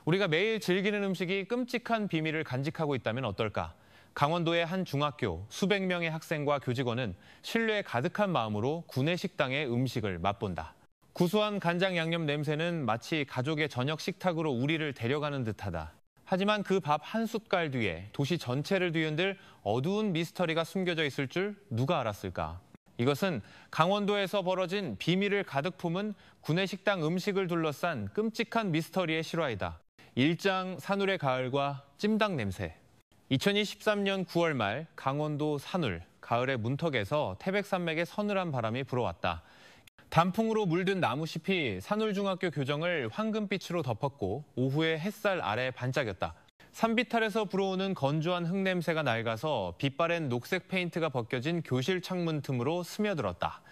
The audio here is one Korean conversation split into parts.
우리가 매일 즐기는 음식이 끔찍한 비밀을 간직하고 있다면 어떨까? 강원도의 한 중학교 수백 명의 학생과 교직원은 신뢰 가득한 마음으로 구내식당의 음식을 맛본다. 구수한 간장 양념 냄새는 마치 가족의 저녁 식탁으로 우리를 데려가는 듯하다. 하지만 그 밥 한 숟갈 뒤에 도시 전체를 뒤흔들 어두운 미스터리가 숨겨져 있을 줄 누가 알았을까? 이것은 강원도에서 벌어진 비밀을 가득 품은 구내식당 음식을 둘러싼 끔찍한 미스터리의 실화이다. 일장 산울의 가을과 찜닭 냄새. 2023년 9월 말 강원도 산울, 가을의 문턱에서 태백산맥의 서늘한 바람이 불어왔다. 단풍으로 물든 나무숲이 산울중학교 교정을 황금빛으로 덮었고 오후에 햇살 아래 반짝였다. 산비탈에서 불어오는 건조한 흙냄새가 낡아서 빛바랜 녹색 페인트가 벗겨진 교실 창문 틈으로 스며들었다.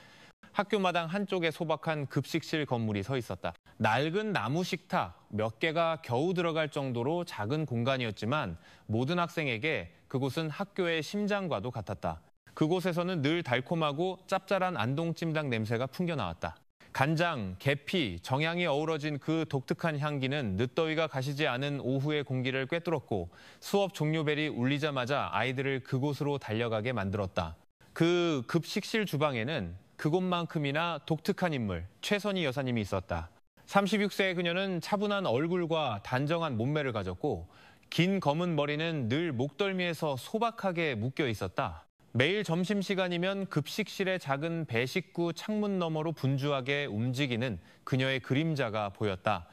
학교 마당 한쪽에 소박한 급식실 건물이 서 있었다. 낡은 나무 식탁 몇 개가 겨우 들어갈 정도로 작은 공간이었지만 모든 학생에게 그곳은 학교의 심장과도 같았다. 그곳에서는 늘 달콤하고 짭짤한 안동찜닭 냄새가 풍겨나왔다. 간장, 계피, 정향이 어우러진 그 독특한 향기는 늦더위가 가시지 않은 오후의 공기를 꿰뚫었고 수업 종료벨이 울리자마자 아이들을 그곳으로 달려가게 만들었다. 그 급식실 주방에는 그곳만큼이나 독특한 인물, 최선희 여사님이 있었다. 36세의 그녀는 차분한 얼굴과 단정한 몸매를 가졌고 긴 검은 머리는 늘 목덜미에서 소박하게 묶여 있었다. 매일 점심시간이면 급식실의 작은 배식구 창문 너머로 분주하게 움직이는 그녀의 그림자가 보였다.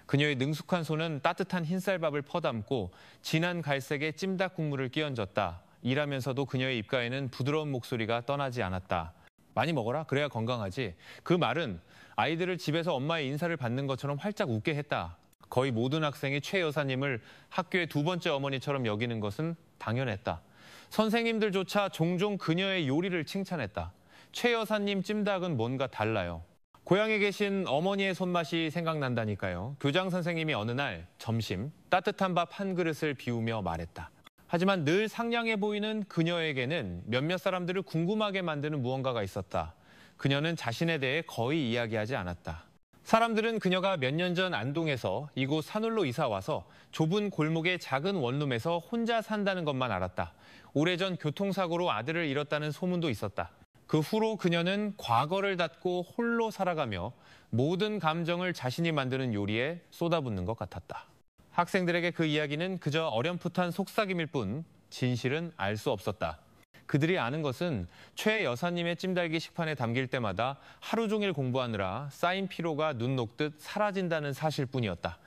그녀의 능숙한 손은 따뜻한 흰쌀밥을 퍼담고 진한 갈색의 찜닭 국물을 끼얹었다. 일하면서도 그녀의 입가에는 부드러운 목소리가 떠나지 않았다. 많이 먹어라, 그래야 건강하지. 그 말은 아이들을 집에서 엄마의 인사를 받는 것처럼 활짝 웃게 했다. 거의 모든 학생이 최 여사님을 학교의 두 번째 어머니처럼 여기는 것은 당연했다. 선생님들조차 종종 그녀의 요리를 칭찬했다. 최 여사님 찜닭은 뭔가 달라요. 고향에 계신 어머니의 손맛이 생각난다니까요. 교장 선생님이 어느 날 점심 따뜻한 밥 한 그릇을 비우며 말했다. 하지만 늘 상냥해 보이는 그녀에게는 몇몇 사람들을 궁금하게 만드는 무언가가 있었다. 그녀는 자신에 대해 거의 이야기하지 않았다. 사람들은 그녀가 몇 년 전 안동에서 이곳 산울로 이사 와서 좁은 골목의 작은 원룸에서 혼자 산다는 것만 알았다. 오래전 교통사고로 아들을 잃었다는 소문도 있었다. 그 후로 그녀는 과거를 닫고 홀로 살아가며 모든 감정을 자신이 만드는 요리에 쏟아붓는 것 같았다. 학생들에게 그 이야기는 그저 어렴풋한 속삭임일 뿐 진실은 알 수 없었다. 그들이 아는 것은 최 여사님의 찜닭이 식판에 담길 때마다 하루 종일 공부하느라 쌓인 피로가 눈 녹듯 사라진다는 사실뿐이었다.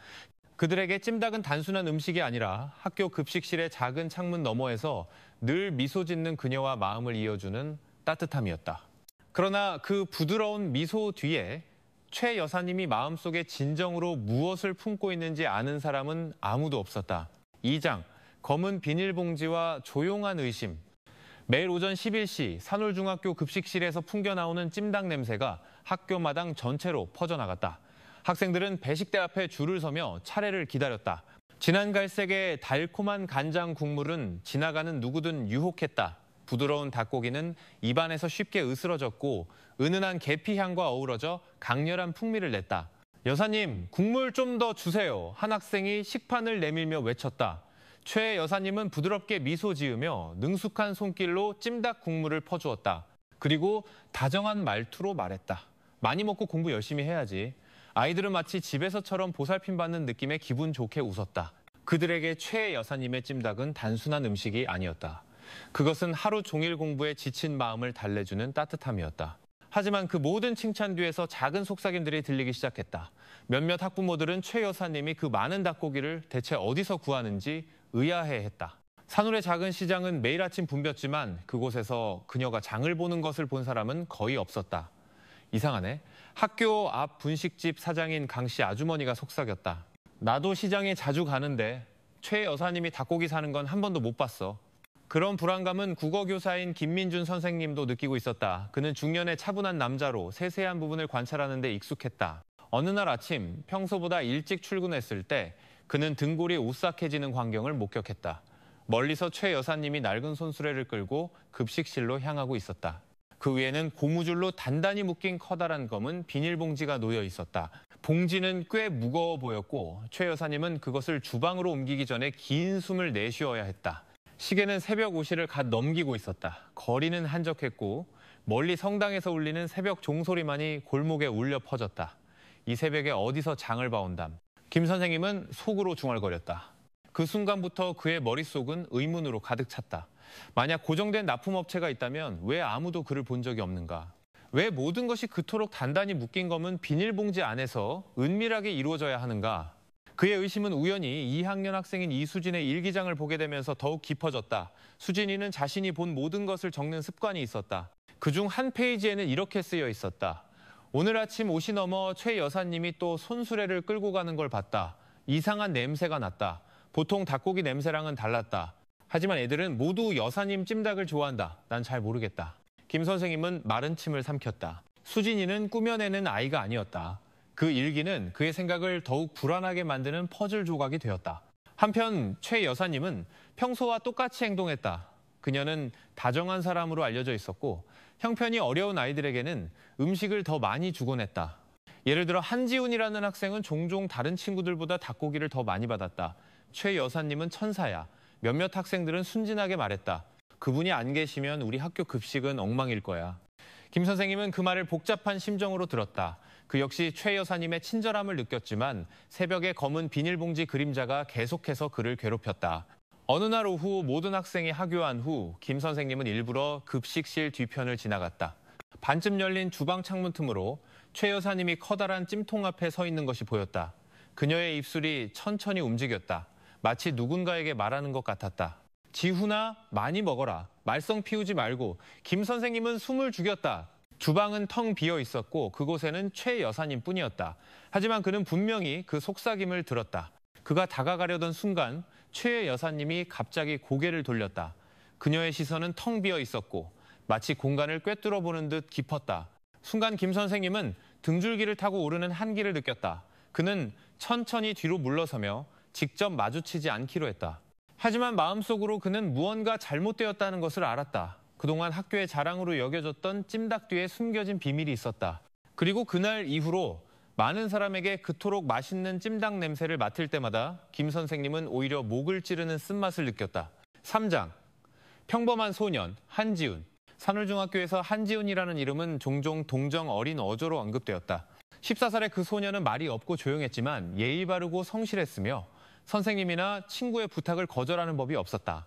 그들에게 찜닭은 단순한 음식이 아니라 학교 급식실의 작은 창문 너머에서 늘 미소 짓는 그녀와 마음을 이어주는 따뜻함이었다. 그러나 그 부드러운 미소 뒤에 최 여사님이 마음속에 진정으로 무엇을 품고 있는지 아는 사람은 아무도 없었다. 2장, 검은 비닐봉지와 조용한 의심. 매일 오전 11시 산울중학교 급식실에서 풍겨나오는 찜닭 냄새가 학교 마당 전체로 퍼져나갔다. 학생들은 배식대 앞에 줄을 서며 차례를 기다렸다. 진한 갈색의 달콤한 간장 국물은 지나가는 누구든 유혹했다. 부드러운 닭고기는 입안에서 쉽게 으스러졌고 은은한 계피 향과 어우러져 강렬한 풍미를 냈다. 여사님, 국물 좀 더 주세요. 한 학생이 식판을 내밀며 외쳤다. 최 여사님은 부드럽게 미소 지으며 능숙한 손길로 찜닭 국물을 퍼주었다. 그리고 다정한 말투로 말했다. 많이 먹고 공부 열심히 해야지. 아이들은 마치 집에서처럼 보살핌받는 느낌에 기분 좋게 웃었다. 그들에게 최 여사님의 찜닭은 단순한 음식이 아니었다. 그것은 하루 종일 공부에 지친 마음을 달래주는 따뜻함이었다. 하지만 그 모든 칭찬 뒤에서 작은 속삭임들이 들리기 시작했다. 몇몇 학부모들은 최 여사님이 그 많은 닭고기를 대체 어디서 구하는지 의아해했다. 산울의 작은 시장은 매일 아침 붐볐지만 그곳에서 그녀가 장을 보는 것을 본 사람은 거의 없었다. 이상하네. 학교 앞 분식집 사장인 강 씨 아주머니가 속삭였다. 나도 시장에 자주 가는데 최 여사님이 닭고기 사는 건 한 번도 못 봤어. 그런 불안감은 국어교사인 김민준 선생님도 느끼고 있었다. 그는 중년의 차분한 남자로 세세한 부분을 관찰하는 데 익숙했다. 어느 날 아침 평소보다 일찍 출근했을 때 그는 등골이 오싹해지는 광경을 목격했다. 멀리서 최 여사님이 낡은 손수레를 끌고 급식실로 향하고 있었다. 그 위에는 고무줄로 단단히 묶인 커다란 검은 비닐봉지가 놓여 있었다. 봉지는 꽤 무거워 보였고 최 여사님은 그것을 주방으로 옮기기 전에 긴 숨을 내쉬어야 했다. 시계는 새벽 5시를 갓 넘기고 있었다. 거리는 한적했고 멀리 성당에서 울리는 새벽 종소리만이 골목에 울려 퍼졌다. 이 새벽에 어디서 장을 봐온담. 김 선생님은 속으로 중얼거렸다. 그 순간부터 그의 머릿속은 의문으로 가득 찼다. 만약 고정된 납품업체가 있다면 왜 아무도 그를 본 적이 없는가? 왜 모든 것이 그토록 단단히 묶인 검은 비닐봉지 안에서 은밀하게 이루어져야 하는가? 그의 의심은 우연히 2학년 학생인 이수진의 일기장을 보게 되면서 더욱 깊어졌다. 수진이는 자신이 본 모든 것을 적는 습관이 있었다. 그중 한 페이지에는 이렇게 쓰여 있었다. 오늘 아침 옷이 넘어 최 여사님이 또 손수레를 끌고 가는 걸 봤다. 이상한 냄새가 났다. 보통 닭고기 냄새랑은 달랐다. 하지만 애들은 모두 여사님 찜닭을 좋아한다. 난 잘 모르겠다. 김 선생님은 마른 침을 삼켰다. 수진이는 꾸며내는 아이가 아니었다. 그 일기는 그의 생각을 더욱 불안하게 만드는 퍼즐 조각이 되었다. 한편 최 여사님은 평소와 똑같이 행동했다. 그녀는 다정한 사람으로 알려져 있었고 형편이 어려운 아이들에게는 음식을 더 많이 주곤 했다. 예를 들어 한지훈이라는 학생은 종종 다른 친구들보다 닭고기를 더 많이 받았다. 최 여사님은 천사야. 몇몇 학생들은 순진하게 말했다. 그분이 안 계시면 우리 학교 급식은 엉망일 거야. 김 선생님은 그 말을 복잡한 심정으로 들었다. 그 역시 최 여사님의 친절함을 느꼈지만 새벽에 검은 비닐봉지 그림자가 계속해서 그를 괴롭혔다. 어느 날 오후 모든 학생이 하교한 후 김 선생님은 일부러 급식실 뒤편을 지나갔다. 반쯤 열린 주방 창문 틈으로 최 여사님이 커다란 찜통 앞에 서 있는 것이 보였다. 그녀의 입술이 천천히 움직였다. 마치 누군가에게 말하는 것 같았다. 지훈아, 많이 먹어라. 말썽 피우지 말고. 김 선생님은 숨을 죽였다. 주방은 텅 비어 있었고 그곳에는 최 여사님뿐이었다. 하지만 그는 분명히 그 속삭임을 들었다. 그가 다가가려던 순간 최 여사님이 갑자기 고개를 돌렸다. 그녀의 시선은 텅 비어 있었고 마치 공간을 꿰뚫어 보는 듯 깊었다. 순간 김 선생님은 등줄기를 타고 오르는 한기를 느꼈다. 그는 천천히 뒤로 물러서며 직접 마주치지 않기로 했다. 하지만 마음속으로 그는 무언가 잘못되었다는 것을 알았다. 그동안 학교의 자랑으로 여겨졌던 찜닭 뒤에 숨겨진 비밀이 있었다. 그리고 그날 이후로 많은 사람에게 그토록 맛있는 찜닭 냄새를 맡을 때마다 김 선생님은 오히려 목을 찌르는 쓴맛을 느꼈다. 3장. 평범한 소년 한지훈. 산울중학교에서 한지훈이라는 이름은 종종 동정 어린 어조로 언급되었다. 14살의 그 소년은 말이 없고 조용했지만 예의 바르고 성실했으며 선생님이나 친구의 부탁을 거절하는 법이 없었다.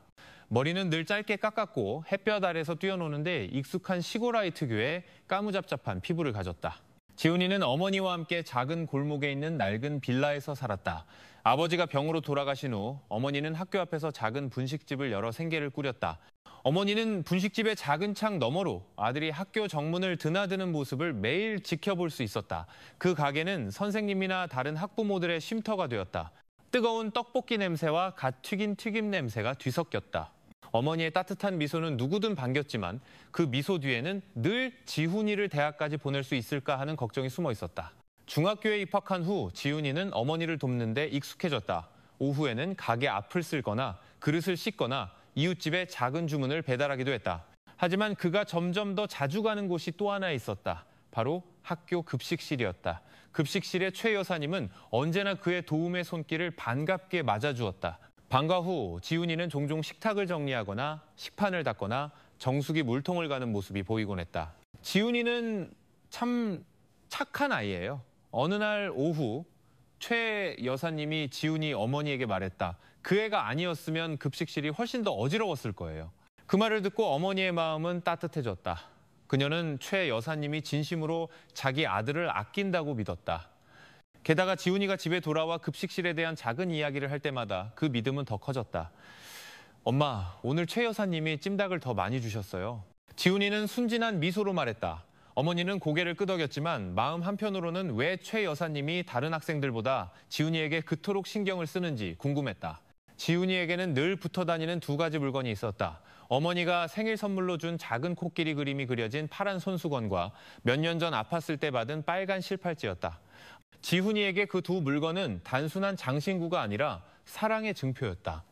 머리는 늘 짧게 깎았고 햇볕 아래서 뛰어노는데 익숙한 시골 아이 특유의 까무잡잡한 피부를 가졌다. 지훈이는 어머니와 함께 작은 골목에 있는 낡은 빌라에서 살았다. 아버지가 병으로 돌아가신 후 어머니는 학교 앞에서 작은 분식집을 열어 생계를 꾸렸다. 어머니는 분식집의 작은 창 너머로 아들이 학교 정문을 드나드는 모습을 매일 지켜볼 수 있었다. 그 가게는 선생님이나 다른 학부모들의 쉼터가 되었다. 뜨거운 떡볶이 냄새와 갓 튀긴 튀김 냄새가 뒤섞였다. 어머니의 따뜻한 미소는 누구든 반겼지만 그 미소 뒤에는 늘 지훈이를 대학까지 보낼 수 있을까 하는 걱정이 숨어 있었다. 중학교에 입학한 후 지훈이는 어머니를 돕는 데 익숙해졌다. 오후에는 가게 앞을 쓸거나 그릇을 씻거나 이웃집에 작은 주문을 배달하기도 했다. 하지만 그가 점점 더 자주 가는 곳이 또 하나 있었다. 바로 학교 급식실이었다. 급식실의 최 여사님은 언제나 그의 도움의 손길을 반갑게 맞아주었다. 방과 후 지훈이는 종종 식탁을 정리하거나 식판을 닦거나 정수기 물통을 가는 모습이 보이곤 했다. 지훈이는 참 착한 아이예요. 어느 날 오후 최 여사님이 지훈이 어머니에게 말했다. 그 애가 아니었으면 급식실이 훨씬 더 어지러웠을 거예요. 그 말을 듣고 어머니의 마음은 따뜻해졌다. 그녀는 최 여사님이 진심으로 자기 아들을 아낀다고 믿었다. 게다가 지훈이가 집에 돌아와 급식실에 대한 작은 이야기를 할 때마다 그 믿음은 더 커졌다. 엄마, 오늘 최 여사님이 찜닭을 더 많이 주셨어요. 지훈이는 순진한 미소로 말했다. 어머니는 고개를 끄덕였지만 마음 한편으로는 왜 최 여사님이 다른 학생들보다 지훈이에게 그토록 신경을 쓰는지 궁금했다. 지훈이에게는 늘 붙어 다니는 두 가지 물건이 있었다. 어머니가 생일 선물로 준 작은 코끼리 그림이 그려진 파란 손수건과 몇 년 전 아팠을 때 받은 빨간 실팔찌였다. 지훈이에게 그 두 물건은 단순한 장신구가 아니라 사랑의 증표였다.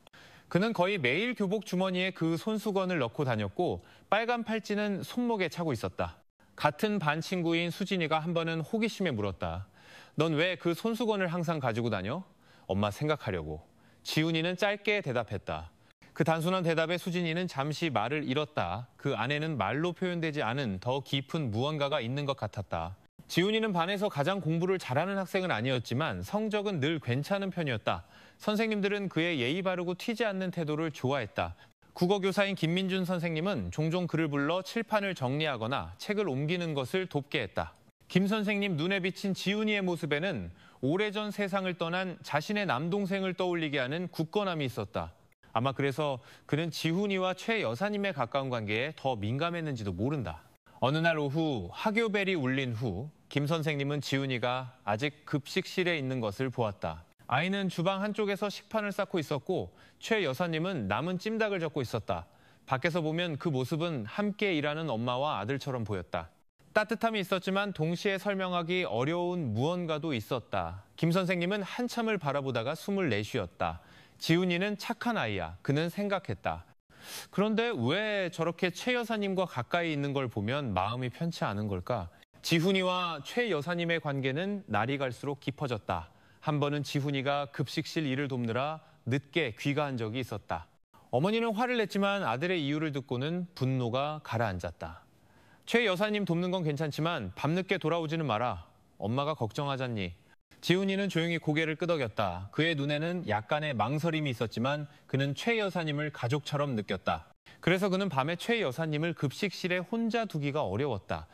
그는 거의 매일 교복 주머니에 그 손수건을 넣고 다녔고 빨간 팔찌는 손목에 차고 있었다. 같은 반 친구인 수진이가 한 번은 호기심에 물었다. 넌 왜 그 손수건을 항상 가지고 다녀? 엄마 생각하려고. 지훈이는 짧게 대답했다. 그 단순한 대답에 수진이는 잠시 말을 잃었다. 그 안에는 말로 표현되지 않은 더 깊은 무언가가 있는 것 같았다. 지훈이는 반에서 가장 공부를 잘하는 학생은 아니었지만 성적은 늘 괜찮은 편이었다. 선생님들은 그의 예의 바르고 튀지 않는 태도를 좋아했다. 국어교사인 김민준 선생님은 종종 그를 불러 칠판을 정리하거나 책을 옮기는 것을 돕게 했다. 김 선생님 눈에 비친 지훈이의 모습에는 오래전 세상을 떠난 자신의 남동생을 떠올리게 하는 굳건함이 있었다. 아마 그래서 그는 지훈이와 최 여사님의 가까운 관계에 더 민감했는지도 모른다. 어느 날 오후 학교벨이 울린 후 김 선생님은 지훈이가 아직 급식실에 있는 것을 보았다. 아이는 주방 한쪽에서 식판을 쌓고 있었고 최 여사님은 남은 찜닭을 젓고 있었다. 밖에서 보면 그 모습은 함께 일하는 엄마와 아들처럼 보였다. 따뜻함이 있었지만 동시에 설명하기 어려운 무언가도 있었다. 김 선생님은 한참을 바라보다가 숨을 내쉬었다. 지훈이는 착한 아이야. 그는 생각했다. 그런데 왜 저렇게 최 여사님과 가까이 있는 걸 보면 마음이 편치 않은 걸까? 지훈이와 최 여사님의 관계는 날이 갈수록 깊어졌다. 한 번은 지훈이가 급식실 일을 돕느라 늦게 귀가한 적이 있었다. 어머니는 화를 냈지만 아들의 이유를 듣고는 분노가 가라앉았다. 최 여사님 돕는 건 괜찮지만 밤늦게 돌아오지는 마라. 엄마가 걱정하잖니. 지훈이는 조용히 고개를 끄덕였다. 그의 눈에는 약간의 망설임이 있었지만 그는 최 여사님을 가족처럼 느꼈다. 그래서 그는 밤에 최 여사님을 급식실에 혼자 두기가 어려웠다.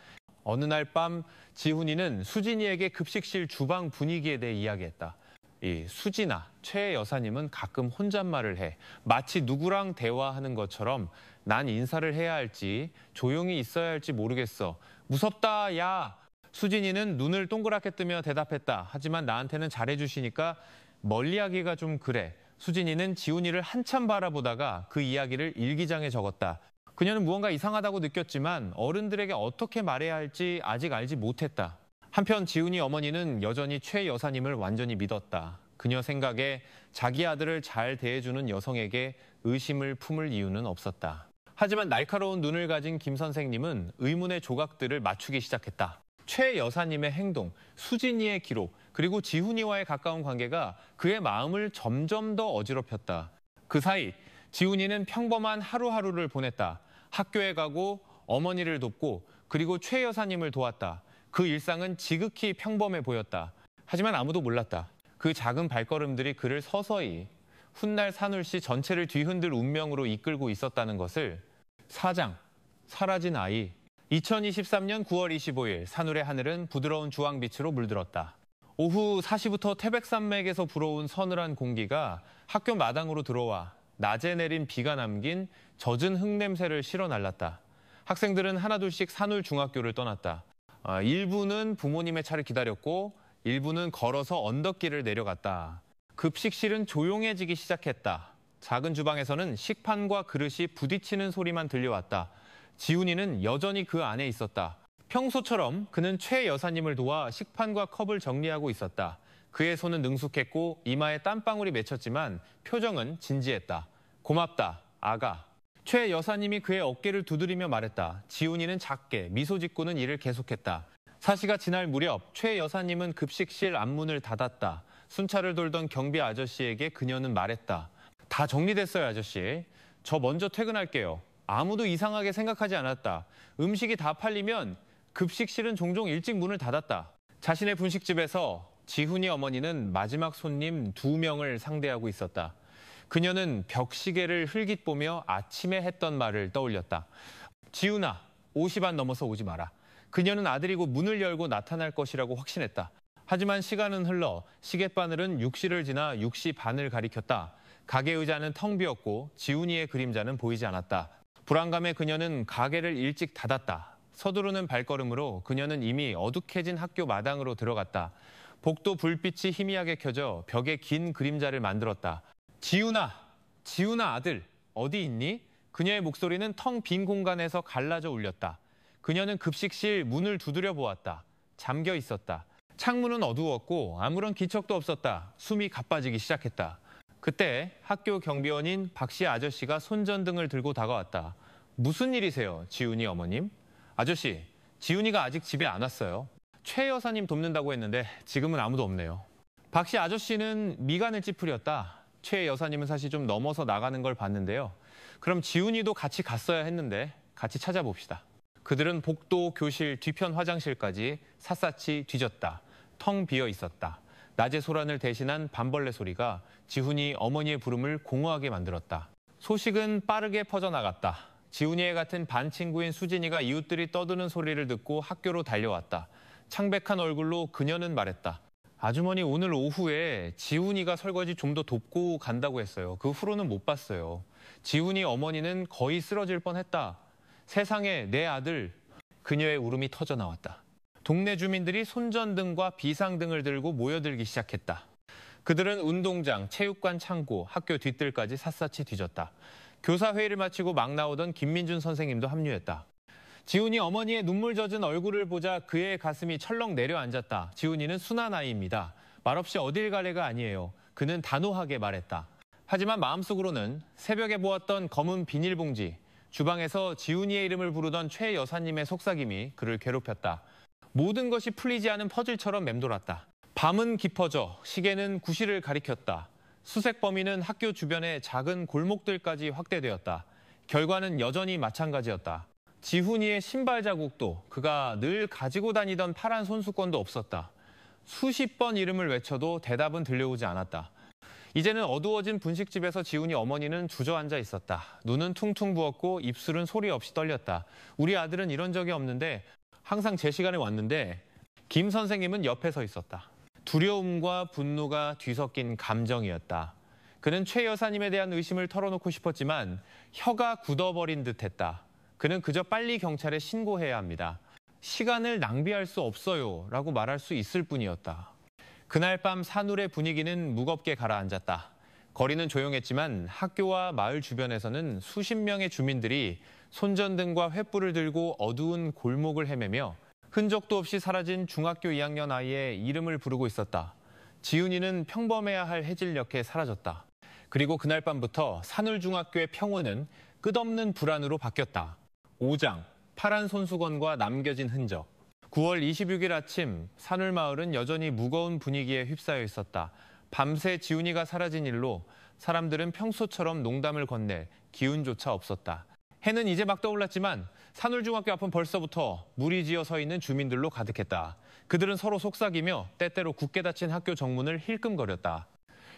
어느 날 밤 지훈이는 수진이에게 급식실 주방 분위기에 대해 이야기했다. 이 수진아, 최 여사님은 가끔 혼잣말을 해. 마치 누구랑 대화하는 것처럼 난 인사를 해야 할지 조용히 있어야 할지 모르겠어. 무섭다, 야. 수진이는 눈을 동그랗게 뜨며 대답했다. 하지만 나한테는 잘해주시니까 멀리하기가 좀 그래. 수진이는 지훈이를 한참 바라보다가 그 이야기를 일기장에 적었다. 그녀는 무언가 이상하다고 느꼈지만 어른들에게 어떻게 말해야 할지 아직 알지 못했다. 한편 지훈이 어머니는 여전히 최 여사님을 완전히 믿었다. 그녀 생각에 자기 아들을 잘 대해주는 여성에게 의심을 품을 이유는 없었다. 하지만 날카로운 눈을 가진 김 선생님은 의문의 조각들을 맞추기 시작했다. 최 여사님의 행동, 수진이의 기록, 그리고 지훈이와의 가까운 관계가 그의 마음을 점점 더 어지럽혔다. 그 사이 지훈이는 평범한 하루하루를 보냈다. 학교에 가고 어머니를 돕고 그리고 최 여사님을 도왔다. 그 일상은 지극히 평범해 보였다. 하지만 아무도 몰랐다. 그 작은 발걸음들이 그를 서서히 훗날 산울시 전체를 뒤흔들 운명으로 이끌고 있었다는 것을. 4장, 사라진 아이. 2023년 9월 25일 산울의 하늘은 부드러운 주황빛으로 물들었다. 오후 4시부터 태백산맥에서 불어온 서늘한 공기가 학교 마당으로 들어와 낮에 내린 비가 남긴 젖은 흙냄새를 실어 날랐다. 학생들은 하나둘씩 산울 중학교를 떠났다. 일부는 부모님의 차를 기다렸고 일부는 걸어서 언덕길을 내려갔다. 급식실은 조용해지기 시작했다. 작은 주방에서는 식판과 그릇이 부딪히는 소리만 들려왔다. 지훈이는 여전히 그 안에 있었다. 평소처럼 그는 최 여사님을 도와 식판과 컵을 정리하고 있었다. 그의 손은 능숙했고 이마에 땀방울이 맺혔지만 표정은 진지했다. 고맙다, 아가. 최 여사님이 그의 어깨를 두드리며 말했다. 지훈이는 작게 미소 짓고는 일을 계속했다. 4시가 지날 무렵 최 여사님은 급식실 앞문을 닫았다. 순찰을 돌던 경비 아저씨에게 그녀는 말했다. 다 정리됐어요, 아저씨. 저 먼저 퇴근할게요. 아무도 이상하게 생각하지 않았다. 음식이 다 팔리면 급식실은 종종 일찍 문을 닫았다. 자신의 분식집에서 지훈이 어머니는 마지막 손님 2명을 상대하고 있었다. 그녀는 벽시계를 흘깃 보며 아침에 했던 말을 떠올렸다. 지훈아, 5시 반 넘어서 오지 마라. 그녀는 아들이고 문을 열고 나타날 것이라고 확신했다. 하지만 시간은 흘러 시계바늘은 6시를 지나 6시 반을 가리켰다. 가게 의자는 텅 비었고 지훈이의 그림자는 보이지 않았다. 불안감에 그녀는 가게를 일찍 닫았다. 서두르는 발걸음으로 그녀는 이미 어둑해진 학교 마당으로 들어갔다. 복도 불빛이 희미하게 켜져 벽에 긴 그림자를 만들었다. 지훈아, 지훈아 아들, 어디 있니? 그녀의 목소리는 텅 빈 공간에서 갈라져 울렸다. 그녀는 급식실 문을 두드려 보았다. 잠겨 있었다. 창문은 어두웠고 아무런 기척도 없었다. 숨이 가빠지기 시작했다. 그때 학교 경비원인 박 씨 아저씨가 손전등을 들고 다가왔다. 무슨 일이세요, 지훈이 어머님? 아저씨, 지훈이가 아직 집에 안 왔어요. 최 여사님 돕는다고 했는데 지금은 아무도 없네요. 박 씨 아저씨는 미간을 찌푸렸다. 최 여사님은 사실 좀 넘어서 나가는 걸 봤는데요. 그럼 지훈이도 같이 갔어야 했는데 같이 찾아봅시다. 그들은 복도, 교실, 뒤편 화장실까지 샅샅이 뒤졌다. 텅 비어 있었다. 낮의 소란을 대신한 밤벌레 소리가 지훈이 어머니의 부름을 공허하게 만들었다. 소식은 빠르게 퍼져나갔다. 지훈이의 같은 반 친구인 수진이가 이웃들이 떠드는 소리를 듣고 학교로 달려왔다. 창백한 얼굴로 그녀는 말했다. 아주머니, 오늘 오후에 지훈이가 설거지 좀 더 돕고 간다고 했어요. 그 후로는 못 봤어요. 지훈이 어머니는 거의 쓰러질 뻔했다. 세상에, 내 아들. 그녀의 울음이 터져 나왔다. 동네 주민들이 손전등과 비상등을 들고 모여들기 시작했다. 그들은 운동장, 체육관 창고, 학교 뒤뜰까지 샅샅이 뒤졌다. 교사 회의를 마치고 막 나오던 김민준 선생님도 합류했다. 지훈이 어머니의 눈물 젖은 얼굴을 보자 그의 가슴이 철렁 내려앉았다. 지훈이는 순한 아이입니다. 말없이 어딜 갈래가 아니에요. 그는 단호하게 말했다. 하지만 마음속으로는 새벽에 보았던 검은 비닐봉지, 주방에서 지훈이의 이름을 부르던 최 여사님의 속삭임이 그를 괴롭혔다. 모든 것이 풀리지 않은 퍼즐처럼 맴돌았다. 밤은 깊어져 시계는 9시를 가리켰다. 수색 범위는 학교 주변의 작은 골목들까지 확대되었다. 결과는 여전히 마찬가지였다. 지훈이의 신발 자국도, 그가 늘 가지고 다니던 파란 손수건도 없었다. 수십 번 이름을 외쳐도 대답은 들려오지 않았다. 이제는 어두워진 분식집에서 지훈이 어머니는 주저앉아 있었다. 눈은 퉁퉁 부었고 입술은 소리 없이 떨렸다. 우리 아들은 이런 적이 없는데 항상 제 시간에 왔는데. 김 선생님은 옆에 서 있었다. 두려움과 분노가 뒤섞인 감정이었다. 그는 최 여사님에 대한 의심을 털어놓고 싶었지만 혀가 굳어버린 듯했다. 그는 그저 빨리 경찰에 신고해야 합니다. 시간을 낭비할 수 없어요 라고 말할 수 있을 뿐이었다. 그날 밤 산울의 분위기는 무겁게 가라앉았다. 거리는 조용했지만 학교와 마을 주변에서는 수십 명의 주민들이 손전등과 횃불을 들고 어두운 골목을 헤매며 흔적도 없이 사라진 중학교 2학년 아이의 이름을 부르고 있었다. 지훈이는 평범해야 할 해질녘에 사라졌다. 그리고 그날 밤부터 산울중학교의 평온은 끝없는 불안으로 바뀌었다. 5장, 파란 손수건과 남겨진 흔적. 9월 26일 아침, 산울마을은 여전히 무거운 분위기에 휩싸여 있었다. 밤새 지훈이가 사라진 일로 사람들은 평소처럼 농담을 건넬 기운조차 없었다. 해는 이제 막 떠올랐지만 산울중학교 앞은 벌써부터 무리지어 서 있는 주민들로 가득했다. 그들은 서로 속삭이며 때때로 굳게 닫힌 학교 정문을 힐끔거렸다.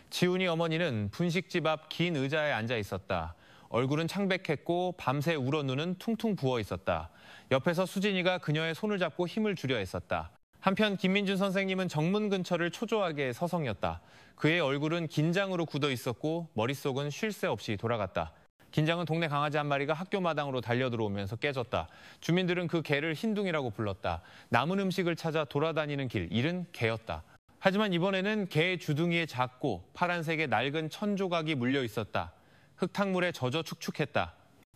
지훈이 어머니는 분식집 앞 긴 의자에 앉아 있었다. 얼굴은 창백했고 밤새 울어 눈은 퉁퉁 부어 있었다. 옆에서 수진이가 그녀의 손을 잡고 힘을 주려 했었다. 한편 김민준 선생님은 정문 근처를 초조하게 서성였다. 그의 얼굴은 긴장으로 굳어 있었고 머릿속은 쉴 새 없이 돌아갔다. 긴장은 동네 강아지 한 마리가 학교 마당으로 달려들어오면서 깨졌다. 주민들은 그 개를 흰둥이라고 불렀다. 남은 음식을 찾아 돌아다니는 길, 이른 개였다. 하지만 이번에는 개의 주둥이에 작고 파란색의 낡은 천 조각이 물려 있었다. 흙탕물에 젖어 축축했다.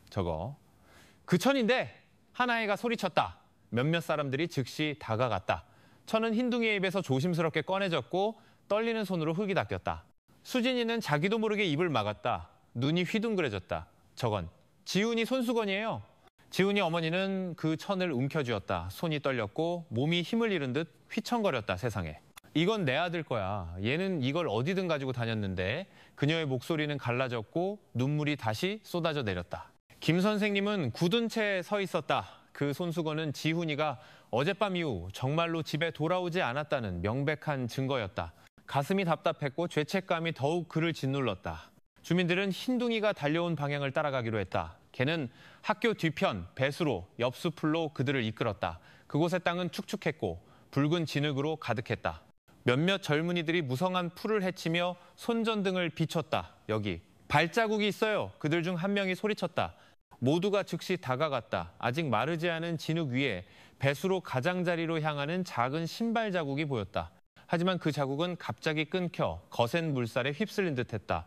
저거 그 천인데, 한 아이가 소리쳤다. 몇몇 사람들이 즉시 다가갔다. 천은 흰둥이의 입에서 조심스럽게 꺼내졌고 떨리는 손으로 흙이 닦였다. 수진이는 자기도 모르게 입을 막았다. 눈이 휘둥그레졌다. 저건 지훈이 손수건이에요. 지훈이 어머니는 그 천을 움켜쥐었다. 손이 떨렸고 몸이 힘을 잃은 듯 휘청거렸다. 세상에. 이건 내 아들 거야. 얘는 이걸 어디든 가지고 다녔는데. 그녀의 목소리는 갈라졌고 눈물이 다시 쏟아져 내렸다. 김 선생님은 굳은 채 서 있었다. 그 손수건은 지훈이가 어젯밤 이후 정말로 집에 돌아오지 않았다는 명백한 증거였다. 가슴이 답답했고 죄책감이 더욱 그를 짓눌렀다. 주민들은 흰둥이가 달려온 방향을 따라가기로 했다. 걔는 학교 뒤편 배수로 옆 수풀로 그들을 이끌었다. 그곳의 땅은 축축했고 붉은 진흙으로 가득했다. 몇몇 젊은이들이 무성한 풀을 헤치며 손전등을 비췄다. 여기 발자국이 있어요. 그들 중 한 명이 소리쳤다. 모두가 즉시 다가갔다. 아직 마르지 않은 진흙 위에 배수로 가장자리로 향하는 작은 신발 자국이 보였다. 하지만 그 자국은 갑자기 끊겨 거센 물살에 휩쓸린 듯했다.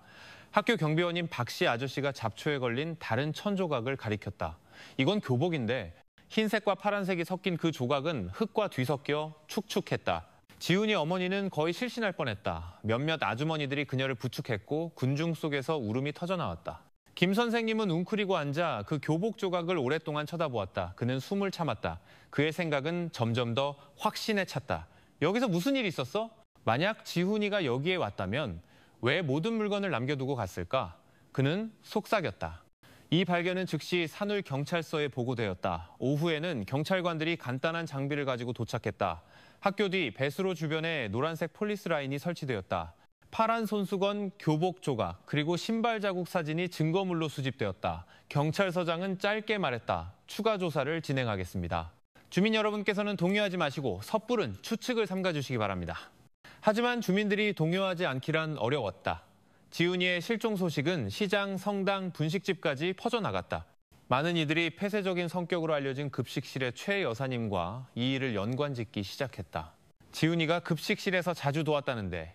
학교 경비원인 박 씨 아저씨가 잡초에 걸린 다른 천 조각을 가리켰다. 이건 교복인데 흰색과 파란색이 섞인 그 조각은 흙과 뒤섞여 축축했다. 지훈이 어머니는 거의 실신할 뻔했다. 몇몇 아주머니들이 그녀를 부축했고 군중 속에서 울음이 터져나왔다. 김 선생님은 웅크리고 앉아 그 교복 조각을 오랫동안 쳐다보았다. 그는 숨을 참았다. 그의 생각은 점점 더 확신에 찼다. 여기서 무슨 일이 있었어? 만약 지훈이가 여기에 왔다면 왜 모든 물건을 남겨두고 갔을까? 그는 속삭였다. 이 발견은 즉시 산울 경찰서에 보고되었다. 오후에는 경찰관들이 간단한 장비를 가지고 도착했다. 학교 뒤 배수로 주변에 노란색 폴리스 라인이 설치되었다. 파란 손수건, 교복 조각, 그리고 신발 자국 사진이 증거물로 수집되었다. 경찰서장은 짧게 말했다. 추가 조사를 진행하겠습니다. 주민 여러분께서는 동요하지 마시고 섣부른 추측을 삼가주시기 바랍니다. 하지만 주민들이 동요하지 않기란 어려웠다. 지훈이의 실종 소식은 시장, 성당, 분식집까지 퍼져나갔다. 많은 이들이 폐쇄적인 성격으로 알려진 급식실의 최 여사님과 이 일을 연관짓기 시작했다. 지훈이가 급식실에서 자주 도왔다는데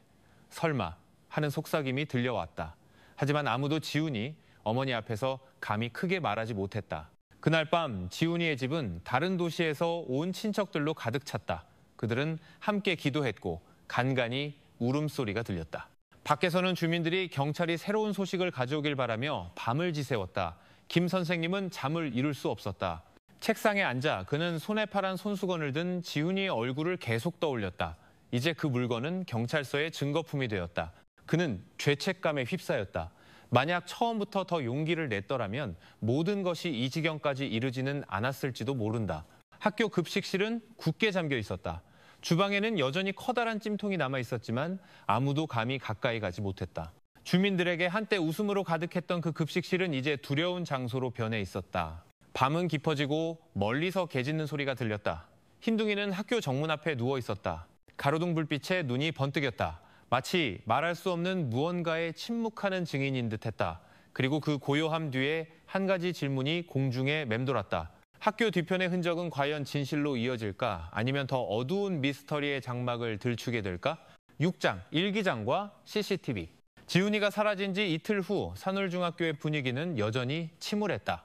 설마 하는 속삭임이 들려왔다. 하지만 아무도 지훈이 어머니 앞에서 감히 크게 말하지 못했다. 그날 밤 지훈이의 집은 다른 도시에서 온 친척들로 가득 찼다. 그들은 함께 기도했고 간간히 울음소리가 들렸다. 밖에서는 주민들이 경찰이 새로운 소식을 가져오길 바라며 밤을 지새웠다. 김 선생님은 잠을 이룰 수 없었다. 책상에 앉아 그는 손에 파란 손수건을 든 지훈이의 얼굴을 계속 떠올렸다. 이제 그 물건은 경찰서의 증거품이 되었다. 그는 죄책감에 휩싸였다. 만약 처음부터 더 용기를 냈더라면 모든 것이 이 지경까지 이르지는 않았을지도 모른다. 학교 급식실은 굳게 잠겨 있었다. 주방에는 여전히 커다란 찜통이 남아 있었지만 아무도 감히 가까이 가지 못했다. 주민들에게 한때 웃음으로 가득했던 그 급식실은 이제 두려운 장소로 변해 있었다. 밤은 깊어지고 멀리서 개 짖는 소리가 들렸다. 흰둥이는 학교 정문 앞에 누워 있었다. 가로등 불빛에 눈이 번뜩였다. 마치 말할 수 없는 무언가에 침묵하는 증인인 듯했다. 그리고 그 고요함 뒤에 한 가지 질문이 공중에 맴돌았다. 학교 뒤편의 흔적은 과연 진실로 이어질까? 아니면 더 어두운 미스터리의 장막을 들추게 될까? 6장, 일기장과 CCTV. 지훈이가 사라진 지 이틀 후 산울중학교의 분위기는 여전히 침울했다.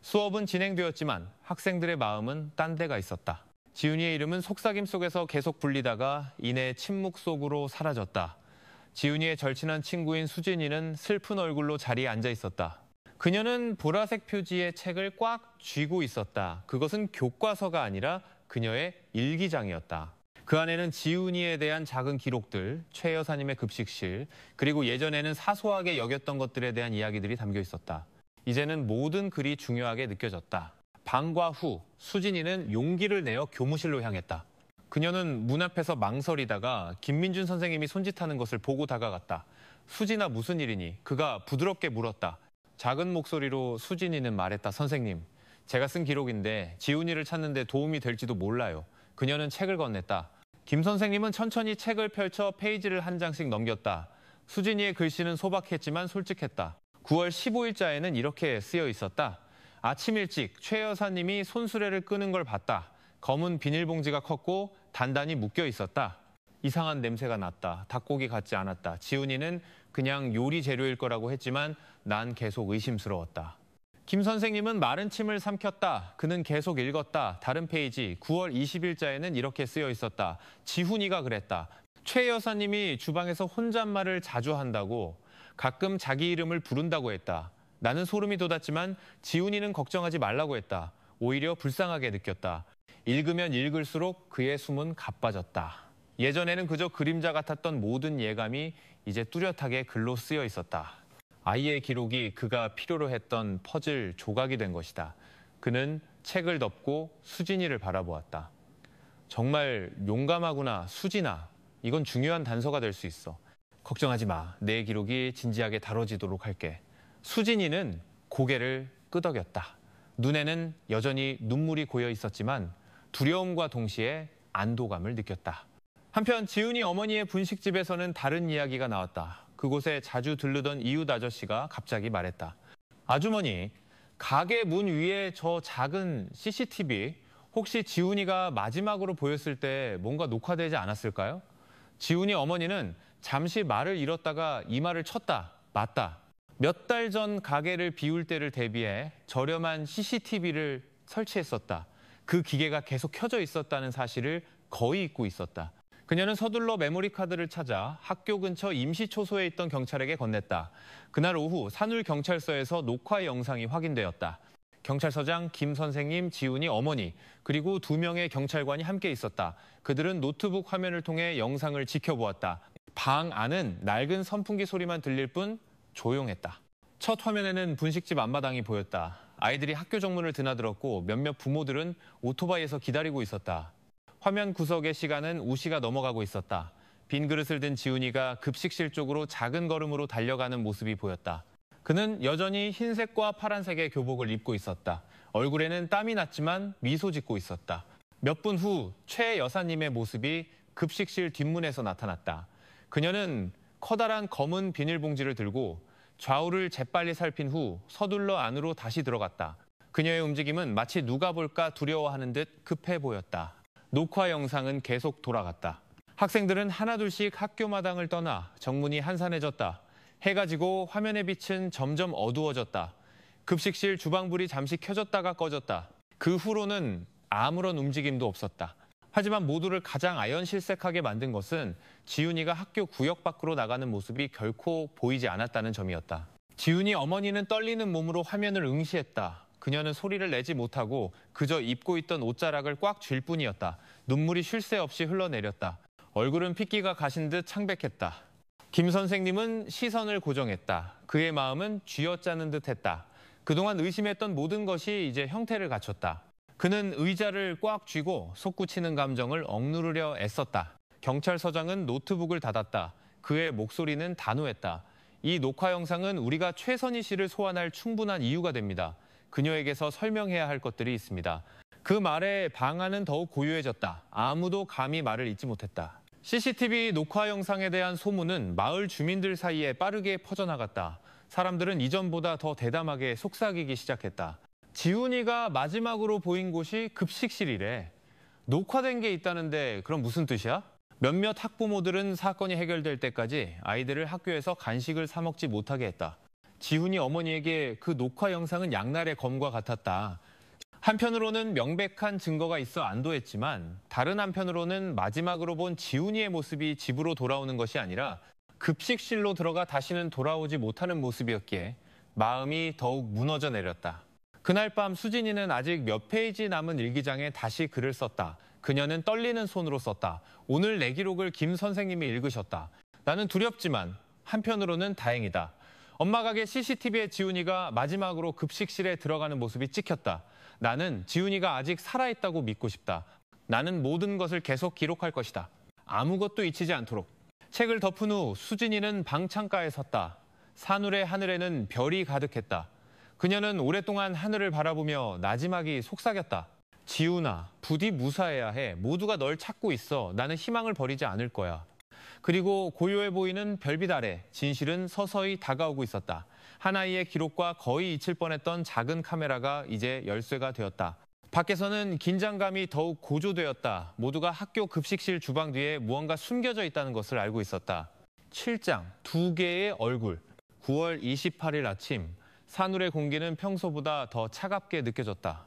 수업은 진행되었지만 학생들의 마음은 딴 데가 있었다. 지훈이의 이름은 속삭임 속에서 계속 불리다가 이내 침묵 속으로 사라졌다. 지훈이의 절친한 친구인 수진이는 슬픈 얼굴로 자리에 앉아 있었다. 그녀는 보라색 표지의 책을 꽉 쥐고 있었다. 그것은 교과서가 아니라 그녀의 일기장이었다. 그 안에는 지훈이에 대한 작은 기록들, 최 여사님의 급식실, 그리고 예전에는 사소하게 여겼던 것들에 대한 이야기들이 담겨 있었다. 이제는 모든 글이 중요하게 느껴졌다. 방과 후 수진이는 용기를 내어 교무실로 향했다. 그녀는 문 앞에서 망설이다가 김민준 선생님이 손짓하는 것을 보고 다가갔다. 수진아, 무슨 일이니? 그가 부드럽게 물었다. 작은 목소리로 수진이는 말했다. 선생님, 제가 쓴 기록인데 지훈이를 찾는 데 도움이 될지도 몰라요. 그녀는 책을 건넸다. 김 선생님은 천천히 책을 펼쳐 페이지를 한 장씩 넘겼다. 수진이의 글씨는 소박했지만 솔직했다. 9월 15일자에는 이렇게 쓰여 있었다. 아침 일찍 최 여사님이 손수레를 끄는 걸 봤다. 검은 비닐봉지가 컸고 단단히 묶여 있었다. 이상한 냄새가 났다. 닭고기 같지 않았다. 지훈이는 그냥 요리 재료일 거라고 했지만 난 계속 의심스러웠다. 김 선생님은 마른 침을 삼켰다. 그는 계속 읽었다. 다른 페이지 9월 20일자에는 이렇게 쓰여 있었다. 지훈이가 그랬다. 최 여사님이 주방에서 혼잣말을 자주 한다고, 가끔 자기 이름을 부른다고 했다. 나는 소름이 돋았지만 지훈이는 걱정하지 말라고 했다. 오히려 불쌍하게 느꼈다. 읽으면 읽을수록 그의 숨은 가빠졌다. 예전에는 그저 그림자 같았던 모든 예감이 이제 뚜렷하게 글로 쓰여 있었다. 아이의 기록이 그가 필요로 했던 퍼즐 조각이 된 것이다. 그는 책을 덮고 수진이를 바라보았다. 정말 용감하구나, 수진아. 이건 중요한 단서가 될 수 있어. 걱정하지 마. 내 기록이 진지하게 다뤄지도록 할게. 수진이는 고개를 끄덕였다. 눈에는 여전히 눈물이 고여 있었지만 두려움과 동시에 안도감을 느꼈다. 한편 지훈이 어머니의 분식집에서는 다른 이야기가 나왔다. 그곳에 자주 들르던 이웃 아저씨가 갑자기 말했다. 아주머니, 가게 문 위에 저 작은 CCTV 혹시 지훈이가 마지막으로 보였을 때 뭔가 녹화되지 않았을까요? 지훈이 어머니는 잠시 말을 잃었다가 이 말을 쳤다. 맞다. 몇 달 전 가게를 비울 때를 대비해 저렴한 CCTV를 설치했었다. 그 기계가 계속 켜져 있었다는 사실을 거의 잊고 있었다. 그녀는 서둘러 메모리 카드를 찾아 학교 근처 임시초소에 있던 경찰에게 건넸다. 그날 오후 산울경찰서에서 녹화 영상이 확인되었다. 경찰서장 김 선생님, 지훈이 어머니, 그리고 2명의 경찰관이 함께 있었다. 그들은 노트북 화면을 통해 영상을 지켜보았다. 방 안은 낡은 선풍기 소리만 들릴 뿐 조용했다. 첫 화면에는 분식집 앞마당이 보였다. 아이들이 학교 정문을 드나들었고 몇몇 부모들은 오토바이에서 기다리고 있었다. 화면 구석의 시간은 우시가 넘어가고 있었다. 빈 그릇을 든 지훈이가 급식실 쪽으로 작은 걸음으로 달려가는 모습이 보였다. 그는 여전히 흰색과 파란색의 교복을 입고 있었다. 얼굴에는 땀이 났지만 미소 짓고 있었다. 몇 분 후 최 여사님의 모습이 급식실 뒷문에서 나타났다. 그녀는 커다란 검은 비닐봉지를 들고 좌우를 재빨리 살핀 후 서둘러 안으로 다시 들어갔다. 그녀의 움직임은 마치 누가 볼까 두려워하는 듯 급해 보였다. 녹화 영상은 계속 돌아갔다. 학생들은 하나둘씩 학교 마당을 떠나 정문이 한산해졌다. 해가 지고 화면의 빛은 점점 어두워졌다. 급식실 주방불이 잠시 켜졌다가 꺼졌다. 그 후로는 아무런 움직임도 없었다. 하지만 모두를 가장 아연실색하게 만든 것은 지훈이가 학교 구역 밖으로 나가는 모습이 결코 보이지 않았다는 점이었다. 지훈이 어머니는 떨리는 몸으로 화면을 응시했다. 그녀는 소리를 내지 못하고 그저 입고 있던 옷자락을 꽉 쥘 뿐이었다. 눈물이 쉴 새 없이 흘러내렸다. 얼굴은 핏기가 가신 듯 창백했다. 김 선생님은 시선을 고정했다. 그의 마음은 쥐어짜는 듯했다. 그동안 의심했던 모든 것이 이제 형태를 갖췄다. 그는 의자를 꽉 쥐고 솟구치는 감정을 억누르려 애썼다. 경찰서장은 노트북을 닫았다. 그의 목소리는 단호했다. 이 녹화 영상은 우리가 최선희 씨를 소환할 충분한 이유가 됩니다. 그녀에게서 설명해야 할 것들이 있습니다. 그 말에 방안은 더욱 고요해졌다. 아무도 감히 말을 잇지 못했다. CCTV 녹화 영상에 대한 소문은 마을 주민들 사이에 빠르게 퍼져나갔다. 사람들은 이전보다 더 대담하게 속삭이기 시작했다. 지훈이가 마지막으로 보인 곳이 급식실이래. 녹화된 게 있다는데 그럼 무슨 뜻이야? 몇몇 학부모들은 사건이 해결될 때까지 아이들을 학교에서 간식을 사 먹지 못하게 했다. 지훈이 어머니에게 그 녹화 영상은 양날의 검과 같았다. 한편으로는 명백한 증거가 있어 안도했지만 다른 한편으로는 마지막으로 본 지훈이의 모습이 집으로 돌아오는 것이 아니라 급식실로 들어가 다시는 돌아오지 못하는 모습이었기에 마음이 더욱 무너져 내렸다. 그날 밤 수진이는 아직 몇 페이지 남은 일기장에 다시 글을 썼다. 그녀는 떨리는 손으로 썼다. 오늘 내 기록을 김 선생님이 읽으셨다. 나는 두렵지만 한편으로는 다행이다. 엄마 가게 CCTV에 지훈이가 마지막으로 급식실에 들어가는 모습이 찍혔다. 나는 지훈이가 아직 살아있다고 믿고 싶다. 나는 모든 것을 계속 기록할 것이다. 아무것도 잊히지 않도록. 책을 덮은 후 수진이는 방 창가에 섰다. 산울의 하늘에는 별이 가득했다. 그녀는 오랫동안 하늘을 바라보며 나지막이 속삭였다. 지훈아, 부디 무사해야 해. 모두가 널 찾고 있어. 나는 희망을 버리지 않을 거야. 그리고 고요해 보이는 별빛 아래 진실은 서서히 다가오고 있었다. 하나이의 기록과 거의 잊힐 뻔했던 작은 카메라가 이제 열쇠가 되었다. 밖에서는 긴장감이 더욱 고조되었다. 모두가 학교 급식실 주방 뒤에 무언가 숨겨져 있다는 것을 알고 있었다. 7장, 2개의 얼굴. 9월 28일 아침, 산울의 공기는 평소보다 더 차갑게 느껴졌다.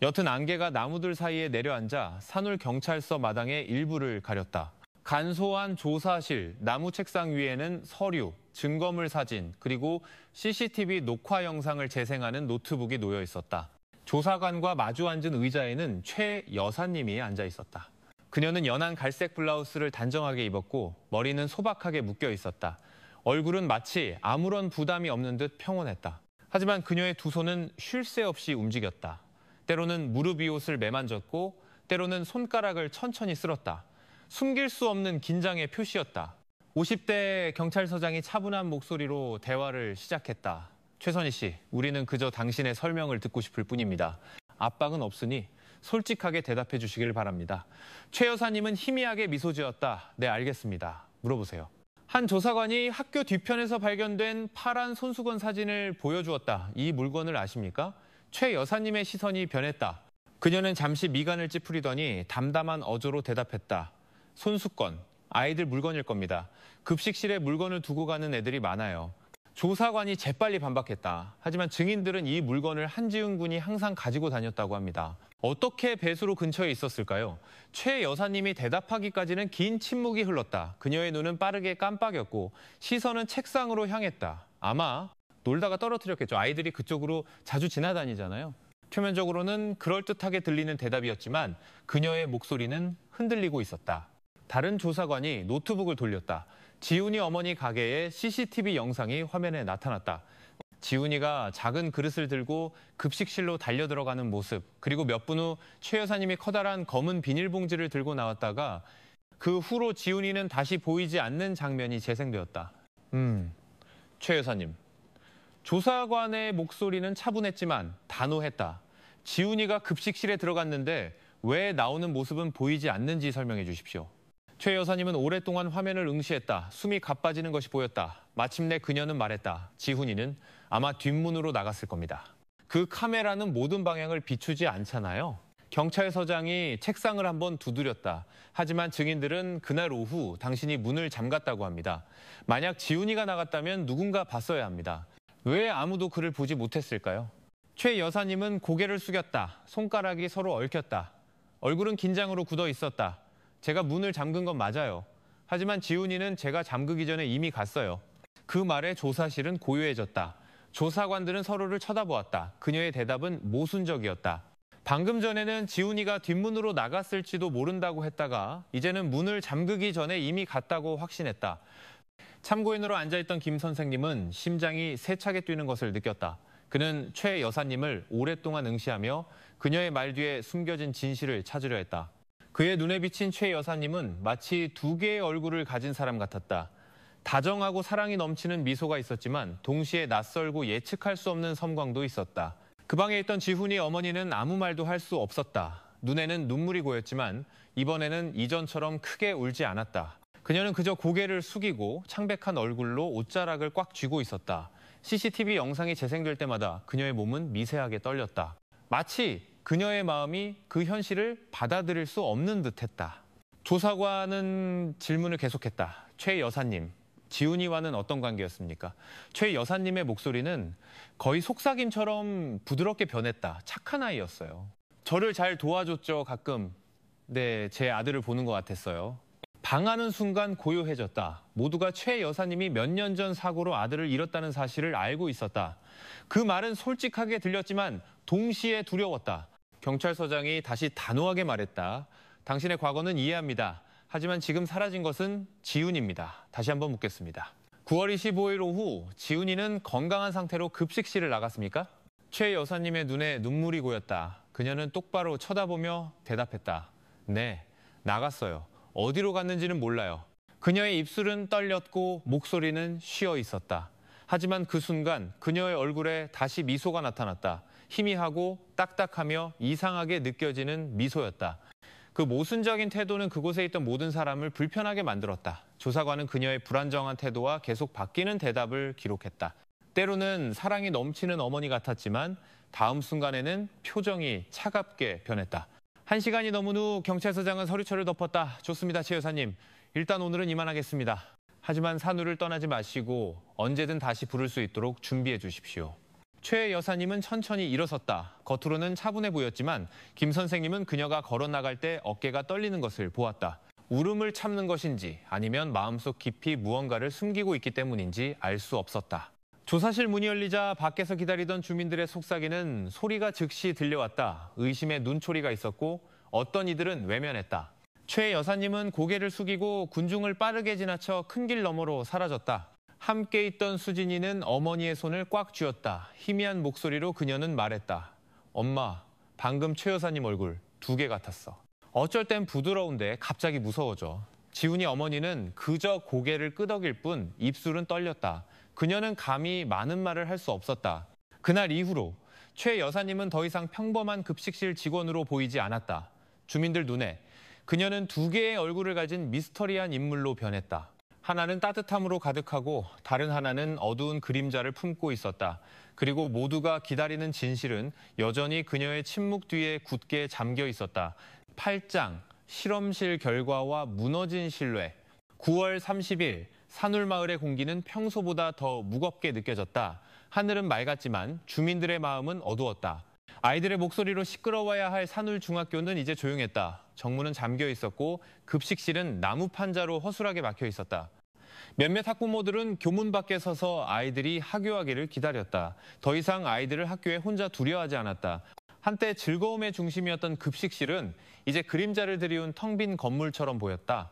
옅은 안개가 나무들 사이에 내려앉아 산울 경찰서 마당의 일부를 가렸다. 간소한 조사실, 나무 책상 위에는 서류, 증거물 사진, 그리고 CCTV 녹화 영상을 재생하는 노트북이 놓여 있었다. 조사관과 마주 앉은 의자에는 최 여사님이 앉아 있었다. 그녀는 연한 갈색 블라우스를 단정하게 입었고 머리는 소박하게 묶여 있었다. 얼굴은 마치 아무런 부담이 없는 듯 평온했다. 하지만 그녀의 두 손은 쉴 새 없이 움직였다. 때로는 무릎 위옷을 매만졌고 때로는 손가락을 천천히 쓸었다. 숨길 수 없는 긴장의 표시였다. 50대 경찰서장이 차분한 목소리로 대화를 시작했다. 최선희 씨, 우리는 그저 당신의 설명을 듣고 싶을 뿐입니다. 압박은 없으니 솔직하게 대답해 주시길 바랍니다. 최 여사님은 희미하게 미소 지었다. 네, 알겠습니다. 물어보세요. 한 조사관이 학교 뒤편에서 발견된 파란 손수건 사진을 보여주었다. 이 물건을 아십니까? 최 여사님의 시선이 변했다. 그녀는 잠시 미간을 찌푸리더니 담담한 어조로 대답했다. 손수건, 아이들 물건일 겁니다. 급식실에 물건을 두고 가는 애들이 많아요. 조사관이 재빨리 반박했다. 하지만 증인들은 이 물건을 한지훈 군이 항상 가지고 다녔다고 합니다. 어떻게 배수로 근처에 있었을까요? 최 여사님이 대답하기까지는 긴 침묵이 흘렀다. 그녀의 눈은 빠르게 깜빡였고 시선은 책상으로 향했다. 아마 놀다가 떨어뜨렸겠죠. 아이들이 그쪽으로 자주 지나다니잖아요. 표면적으로는 그럴듯하게 들리는 대답이었지만 그녀의 목소리는 흔들리고 있었다. 다른 조사관이 노트북을 돌렸다. 지훈이 어머니 가게의 CCTV 영상이 화면에 나타났다. 지훈이가 작은 그릇을 들고 급식실로 달려 들어가는 모습, 그리고 몇 분 후 최 여사님이 커다란 검은 비닐봉지를 들고 나왔다가 그 후로 지훈이는 다시 보이지 않는 장면이 재생되었다. 최 여사님. 조사관의 목소리는 차분했지만 단호했다. 지훈이가 급식실에 들어갔는데 왜 나오는 모습은 보이지 않는지 설명해 주십시오. 최 여사님은 오랫동안 화면을 응시했다. 숨이 가빠지는 것이 보였다. 마침내 그녀는 말했다. 지훈이는 아마 뒷문으로 나갔을 겁니다. 그 카메라는 모든 방향을 비추지 않잖아요. 경찰서장이 책상을 한번 두드렸다. 하지만 증인들은 그날 오후 당신이 문을 잠갔다고 합니다. 만약 지훈이가 나갔다면 누군가 봤어야 합니다. 왜 아무도 그를 보지 못했을까요? 최 여사님은 고개를 숙였다. 손가락이 서로 얽혔다. 얼굴은 긴장으로 굳어 있었다. 제가 문을 잠근 건 맞아요. 하지만 지훈이는 제가 잠그기 전에 이미 갔어요. 그 말에 조사실은 고요해졌다. 조사관들은 서로를 쳐다보았다. 그녀의 대답은 모순적이었다. 방금 전에는 지훈이가 뒷문으로 나갔을지도 모른다고 했다가 이제는 문을 잠그기 전에 이미 갔다고 확신했다. 참고인으로 앉아있던 김 선생님은 심장이 세차게 뛰는 것을 느꼈다. 그는 최 여사님을 오랫동안 응시하며 그녀의 말 뒤에 숨겨진 진실을 찾으려 했다. 그의 눈에 비친 최 여사님은 마치 두 개의 얼굴을 가진 사람 같았다. 다정하고 사랑이 넘치는 미소가 있었지만 동시에 낯설고 예측할 수 없는 섬광도 있었다. 그 방에 있던 지훈이 어머니는 아무 말도 할 수 없었다. 눈에는 눈물이 고였지만 이번에는 이전처럼 크게 울지 않았다. 그녀는 그저 고개를 숙이고 창백한 얼굴로 옷자락을 꽉 쥐고 있었다. CCTV 영상이 재생될 때마다 그녀의 몸은 미세하게 떨렸다. 마치 그녀의 마음이 그 현실을 받아들일 수 없는 듯했다. 조사관은 질문을 계속했다. 최 여사님, 지훈이와는 어떤 관계였습니까? 최 여사님의 목소리는 거의 속삭임처럼 부드럽게 변했다. 착한 아이였어요. 저를 잘 도와줬죠, 가끔. 네, 제 아들을 보는 것 같았어요. 방하는 순간 고요해졌다. 모두가 최 여사님이 몇 년 전 사고로 아들을 잃었다는 사실을 알고 있었다. 그 말은 솔직하게 들렸지만 동시에 두려웠다. 경찰서장이 다시 단호하게 말했다. 당신의 과거는 이해합니다. 하지만 지금 사라진 것은 지훈입니다. 다시 한번 묻겠습니다. 9월 25일 오후 지훈이는 건강한 상태로 급식실을 나갔습니까? 최 여사님의 눈에 눈물이 고였다. 그녀는 똑바로 쳐다보며 대답했다. 네, 나갔어요. 어디로 갔는지는 몰라요. 그녀의 입술은 떨렸고 목소리는 쉬어 있었다. 하지만 그 순간 그녀의 얼굴에 다시 미소가 나타났다. 희미하고 딱딱하며 이상하게 느껴지는 미소였다. 그 모순적인 태도는 그곳에 있던 모든 사람을 불편하게 만들었다. 조사관은 그녀의 불안정한 태도와 계속 바뀌는 대답을 기록했다. 때로는 사랑이 넘치는 어머니 같았지만 다음 순간에는 표정이 차갑게 변했다. 1시간이 넘은 후 경찰서장은 서류철을 덮었다. 좋습니다, 최 여사님. 일단 오늘은 이만하겠습니다. 하지만 산후를 떠나지 마시고 언제든 다시 부를 수 있도록 준비해 주십시오. 최 여사님은 천천히 일어섰다. 겉으로는 차분해 보였지만 김 선생님은 그녀가 걸어 나갈 때 어깨가 떨리는 것을 보았다. 울음을 참는 것인지 아니면 마음속 깊이 무언가를 숨기고 있기 때문인지 알 수 없었다. 조사실 문이 열리자 밖에서 기다리던 주민들의 속삭이는 소리가 즉시 들려왔다. 의심의 눈초리가 있었고 어떤 이들은 외면했다. 최 여사님은 고개를 숙이고 군중을 빠르게 지나쳐 큰 길 너머로 사라졌다. 함께 있던 수진이는 어머니의 손을 꽉 쥐었다. 희미한 목소리로 그녀는 말했다. 엄마, 방금 최 여사님 얼굴 2개 같았어. 어쩔 땐 부드러운데 갑자기 무서워져. 지훈이 어머니는 그저 고개를 끄덕일 뿐 입술은 떨렸다. 그녀는 감히 많은 말을 할 수 없었다. 그날 이후로 최 여사님은 더 이상 평범한 급식실 직원으로 보이지 않았다. 주민들 눈에 그녀는 2개의 얼굴을 가진 미스터리한 인물로 변했다. 하나는 따뜻함으로 가득하고 다른 하나는 어두운 그림자를 품고 있었다. 그리고 모두가 기다리는 진실은 여전히 그녀의 침묵 뒤에 굳게 잠겨 있었다. 팔짱, 실험실 결과와 무너진 신뢰. 9월 30일 산울마을의 공기는 평소보다 더 무겁게 느껴졌다. 하늘은 맑았지만 주민들의 마음은 어두웠다. 아이들의 목소리로 시끄러워야 할 산울중학교는 이제 조용했다. 정문은 잠겨 있었고 급식실은 나무 판자로 허술하게 막혀 있었다. 몇몇 학부모들은 교문 밖에 서서 아이들이 하교하기를 기다렸다. 더 이상 아이들을 학교에 혼자 두려워하지 않았다. 한때 즐거움의 중심이었던 급식실은 이제 그림자를 드리운 텅 빈 건물처럼 보였다.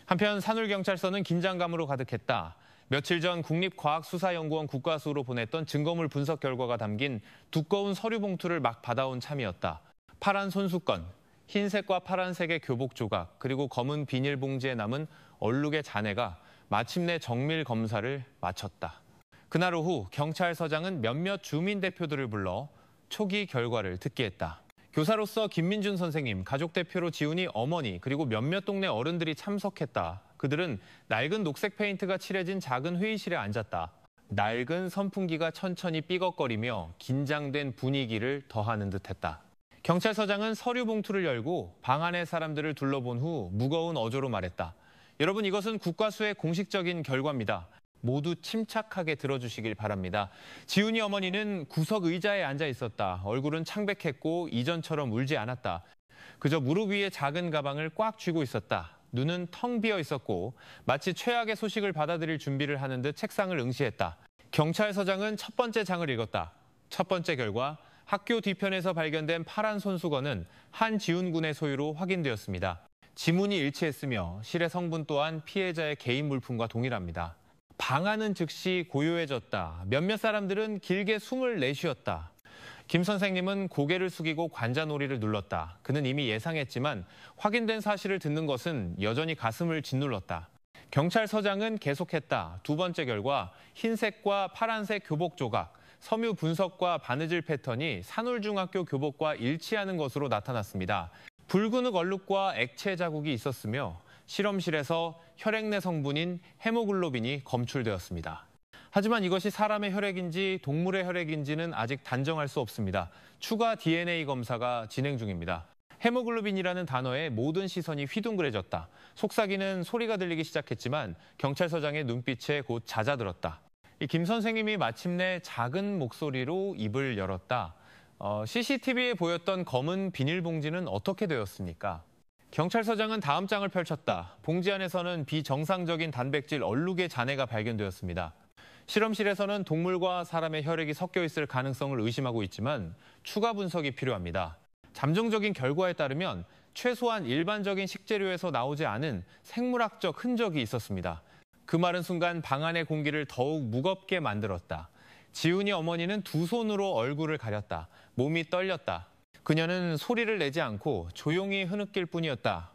한편 산울경찰서는 긴장감으로 가득했다. 며칠 전 국립과학수사연구원 국과수로 보냈던 증거물 분석 결과가 담긴 두꺼운 서류 봉투를 막 받아온 참이었다. 파란 손수건, 흰색과 파란색의 교복 조각, 그리고 검은 비닐봉지에 남은 얼룩의 잔해가 마침내 정밀 검사를 마쳤다. 그날 오후 경찰서장은 몇몇 주민 대표들을 불러 초기 결과를 듣게 했다. 교사로서 김민준 선생님, 가족 대표로 지훈이 어머니, 그리고 몇몇 동네 어른들이 참석했다. 그들은 낡은 녹색 페인트가 칠해진 작은 회의실에 앉았다. 낡은 선풍기가 천천히 삐걱거리며 긴장된 분위기를 더하는 듯했다. 경찰서장은 서류 봉투를 열고 방 안의 사람들을 둘러본 후 무거운 어조로 말했다. 여러분, 이것은 국과수의 공식적인 결과입니다. 모두 침착하게 들어주시길 바랍니다. 지훈이 어머니는 구석 의자에 앉아 있었다. 얼굴은 창백했고 이전처럼 울지 않았다. 그저 무릎 위에 작은 가방을 꽉 쥐고 있었다. 눈은 텅 비어 있었고 마치 최악의 소식을 받아들일 준비를 하는 듯 책상을 응시했다. 경찰서장은 첫 번째 장을 읽었다. 첫 번째 결과, 학교 뒤편에서 발견된 파란 손수건은 한지훈 군의 소유로 확인되었습니다. 지문이 일치했으며 실의 성분 또한 피해자의 개인 물품과 동일합니다. 방 안은 즉시 고요해졌다. 몇몇 사람들은 길게 숨을 내쉬었다. 김 선생님은 고개를 숙이고 관자놀이를 눌렀다. 그는 이미 예상했지만 확인된 사실을 듣는 것은 여전히 가슴을 짓눌렀다. 경찰서장은 계속했다. 두 번째 결과, 흰색과 파란색 교복 조각, 섬유 분석과 바느질 패턴이 산울중학교 교복과 일치하는 것으로 나타났습니다. 붉은흙 얼룩과 액체 자국이 있었으며 실험실에서 혈액내 성분인 헤모글로빈이 검출되었습니다. 하지만 이것이 사람의 혈액인지 동물의 혈액인지는 아직 단정할 수 없습니다. 추가 DNA 검사가 진행 중입니다. 헤모글로빈이라는 단어에 모든 시선이 휘둥그레졌다. 속삭이는 소리가 들리기 시작했지만 경찰서장의 눈빛에 곧 잦아들었다. 김 선생님이 마침내 작은 목소리로 입을 열었다. CCTV에 보였던 검은 비닐봉지는 어떻게 되었습니까? 경찰서장은 다음 장을 펼쳤다. 봉지 안에서는 비정상적인 단백질 얼룩의 잔해가 발견되었습니다. 실험실에서는 동물과 사람의 혈액이 섞여 있을 가능성을 의심하고 있지만 추가 분석이 필요합니다. 잠정적인 결과에 따르면 최소한 일반적인 식재료에서 나오지 않은 생물학적 흔적이 있었습니다. 그 말은 순간 방 안의 공기를 더욱 무겁게 만들었다. 지훈이 어머니는 두 손으로 얼굴을 가렸다. 몸이 떨렸다. 그녀는 소리를 내지 않고 조용히 흐느낄 뿐이었다.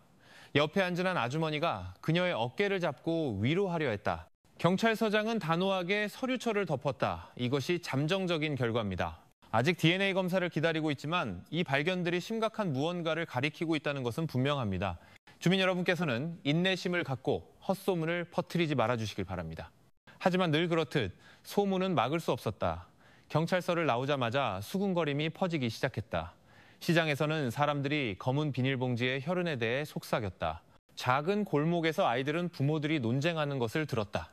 옆에 앉은 한 아주머니가 그녀의 어깨를 잡고 위로하려 했다. 경찰서장은 단호하게 서류철을 덮었다. 이것이 잠정적인 결과입니다. 아직 DNA 검사를 기다리고 있지만 이 발견들이 심각한 무언가를 가리키고 있다는 것은 분명합니다. 주민 여러분께서는 인내심을 갖고 헛소문을 퍼뜨리지 말아주시길 바랍니다. 하지만 늘 그렇듯 소문은 막을 수 없었다. 경찰서를 나오자마자 수군거림이 퍼지기 시작했다. 시장에서는 사람들이 검은 비닐봉지의 혈흔에 대해 속삭였다. 작은 골목에서 아이들은 부모들이 논쟁하는 것을 들었다.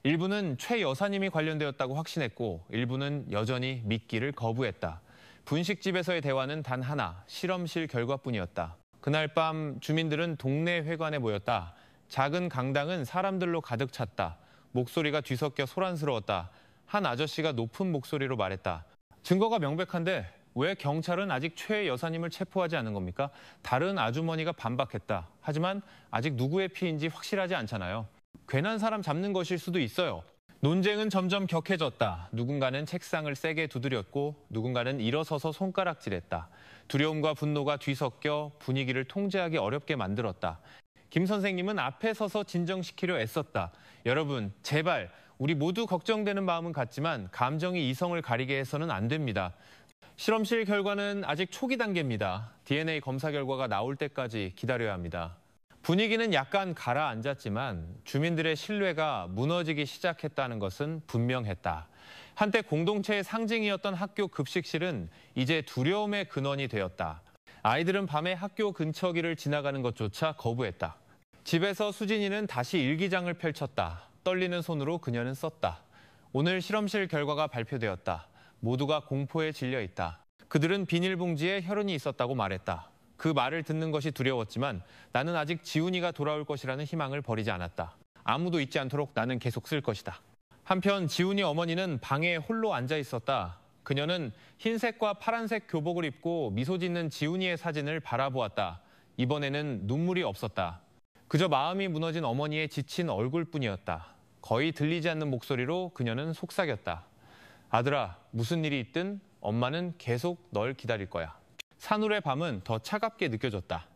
일부는 최 여사님이 관련되었다고 확신했고 일부는 여전히 믿기를 거부했다. 분식집에서의 대화는 단 하나, 실험실 결과뿐이었다. 그날 밤 주민들은 동네 회관에 모였다. 작은 강당은 사람들로 가득 찼다. 목소리가 뒤섞여 소란스러웠다. 한 아저씨가 높은 목소리로 말했다. 증거가 명백한데 왜 경찰은 아직 최 여사님을 체포하지 않은 겁니까? 다른 아주머니가 반박했다. 하지만 아직 누구의 피인지 확실하지 않잖아요. 괜한 사람 잡는 것일 수도 있어요. 논쟁은 점점 격해졌다. 누군가는 책상을 세게 두드렸고 누군가는 일어서서 손가락질했다. 두려움과 분노가 뒤섞여 분위기를 통제하기 어렵게 만들었다. 김 선생님은 앞에 서서 진정시키려 애썼다. 여러분, 제발 우리 모두 걱정되는 마음은 같지만 감정이 이성을 가리게 해서는 안 됩니다. 실험실 결과는 아직 초기 단계입니다. DNA 검사 결과가 나올 때까지 기다려야 합니다. 분위기는 약간 가라앉았지만 주민들의 신뢰가 무너지기 시작했다는 것은 분명했다. 한때 공동체의 상징이었던 학교 급식실은 이제 두려움의 근원이 되었다. 아이들은 밤에 학교 근처 길을 지나가는 것조차 거부했다. 집에서 수진이는 다시 일기장을 펼쳤다. 떨리는 손으로 그녀는 썼다. 오늘 실험실 결과가 발표되었다. 모두가 공포에 질려 있다. 그들은 비닐봉지에 혈흔이 있었다고 말했다. 그 말을 듣는 것이 두려웠지만 나는 아직 지훈이가 돌아올 것이라는 희망을 버리지 않았다. 아무도 잊지 않도록 나는 계속 쓸 것이다. 한편 지훈이 어머니는 방에 홀로 앉아 있었다. 그녀는 흰색과 파란색 교복을 입고 미소 짓는 지훈이의 사진을 바라보았다. 이번에는 눈물이 없었다. 그저 마음이 무너진 어머니의 지친 얼굴뿐이었다. 거의 들리지 않는 목소리로 그녀는 속삭였다. 아들아, 무슨 일이 있든 엄마는 계속 널 기다릴 거야. 산울의 밤은 더 차갑게 느껴졌다.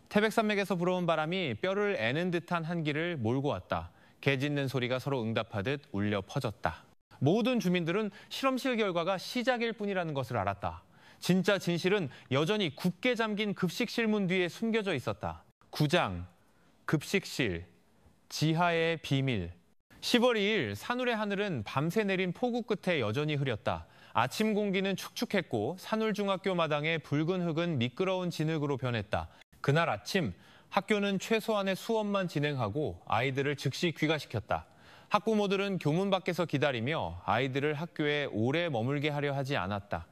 태백산맥에서 불어온 바람이 뼈를 애는 듯한 한기를 몰고 왔다. 개 짖는 소리가 서로 응답하듯 울려 퍼졌다. 모든 주민들은 실험실 결과가 시작일 뿐이라는 것을 알았다. 진짜 진실은 여전히 굳게 잠긴 급식실 문 뒤에 숨겨져 있었다. 구장, 급식실, 지하의 비밀. 10월 2일 산울의 하늘은 밤새 내린 폭우 끝에 여전히 흐렸다. 아침 공기는 축축했고 산울중학교 마당의 붉은 흙은 미끄러운 진흙으로 변했다. 그날 아침 학교는 최소한의 수업만 진행하고 아이들을 즉시 귀가시켰다. 학부모들은 교문 밖에서 기다리며 아이들을 학교에 오래 머물게 하려 하지 않았다.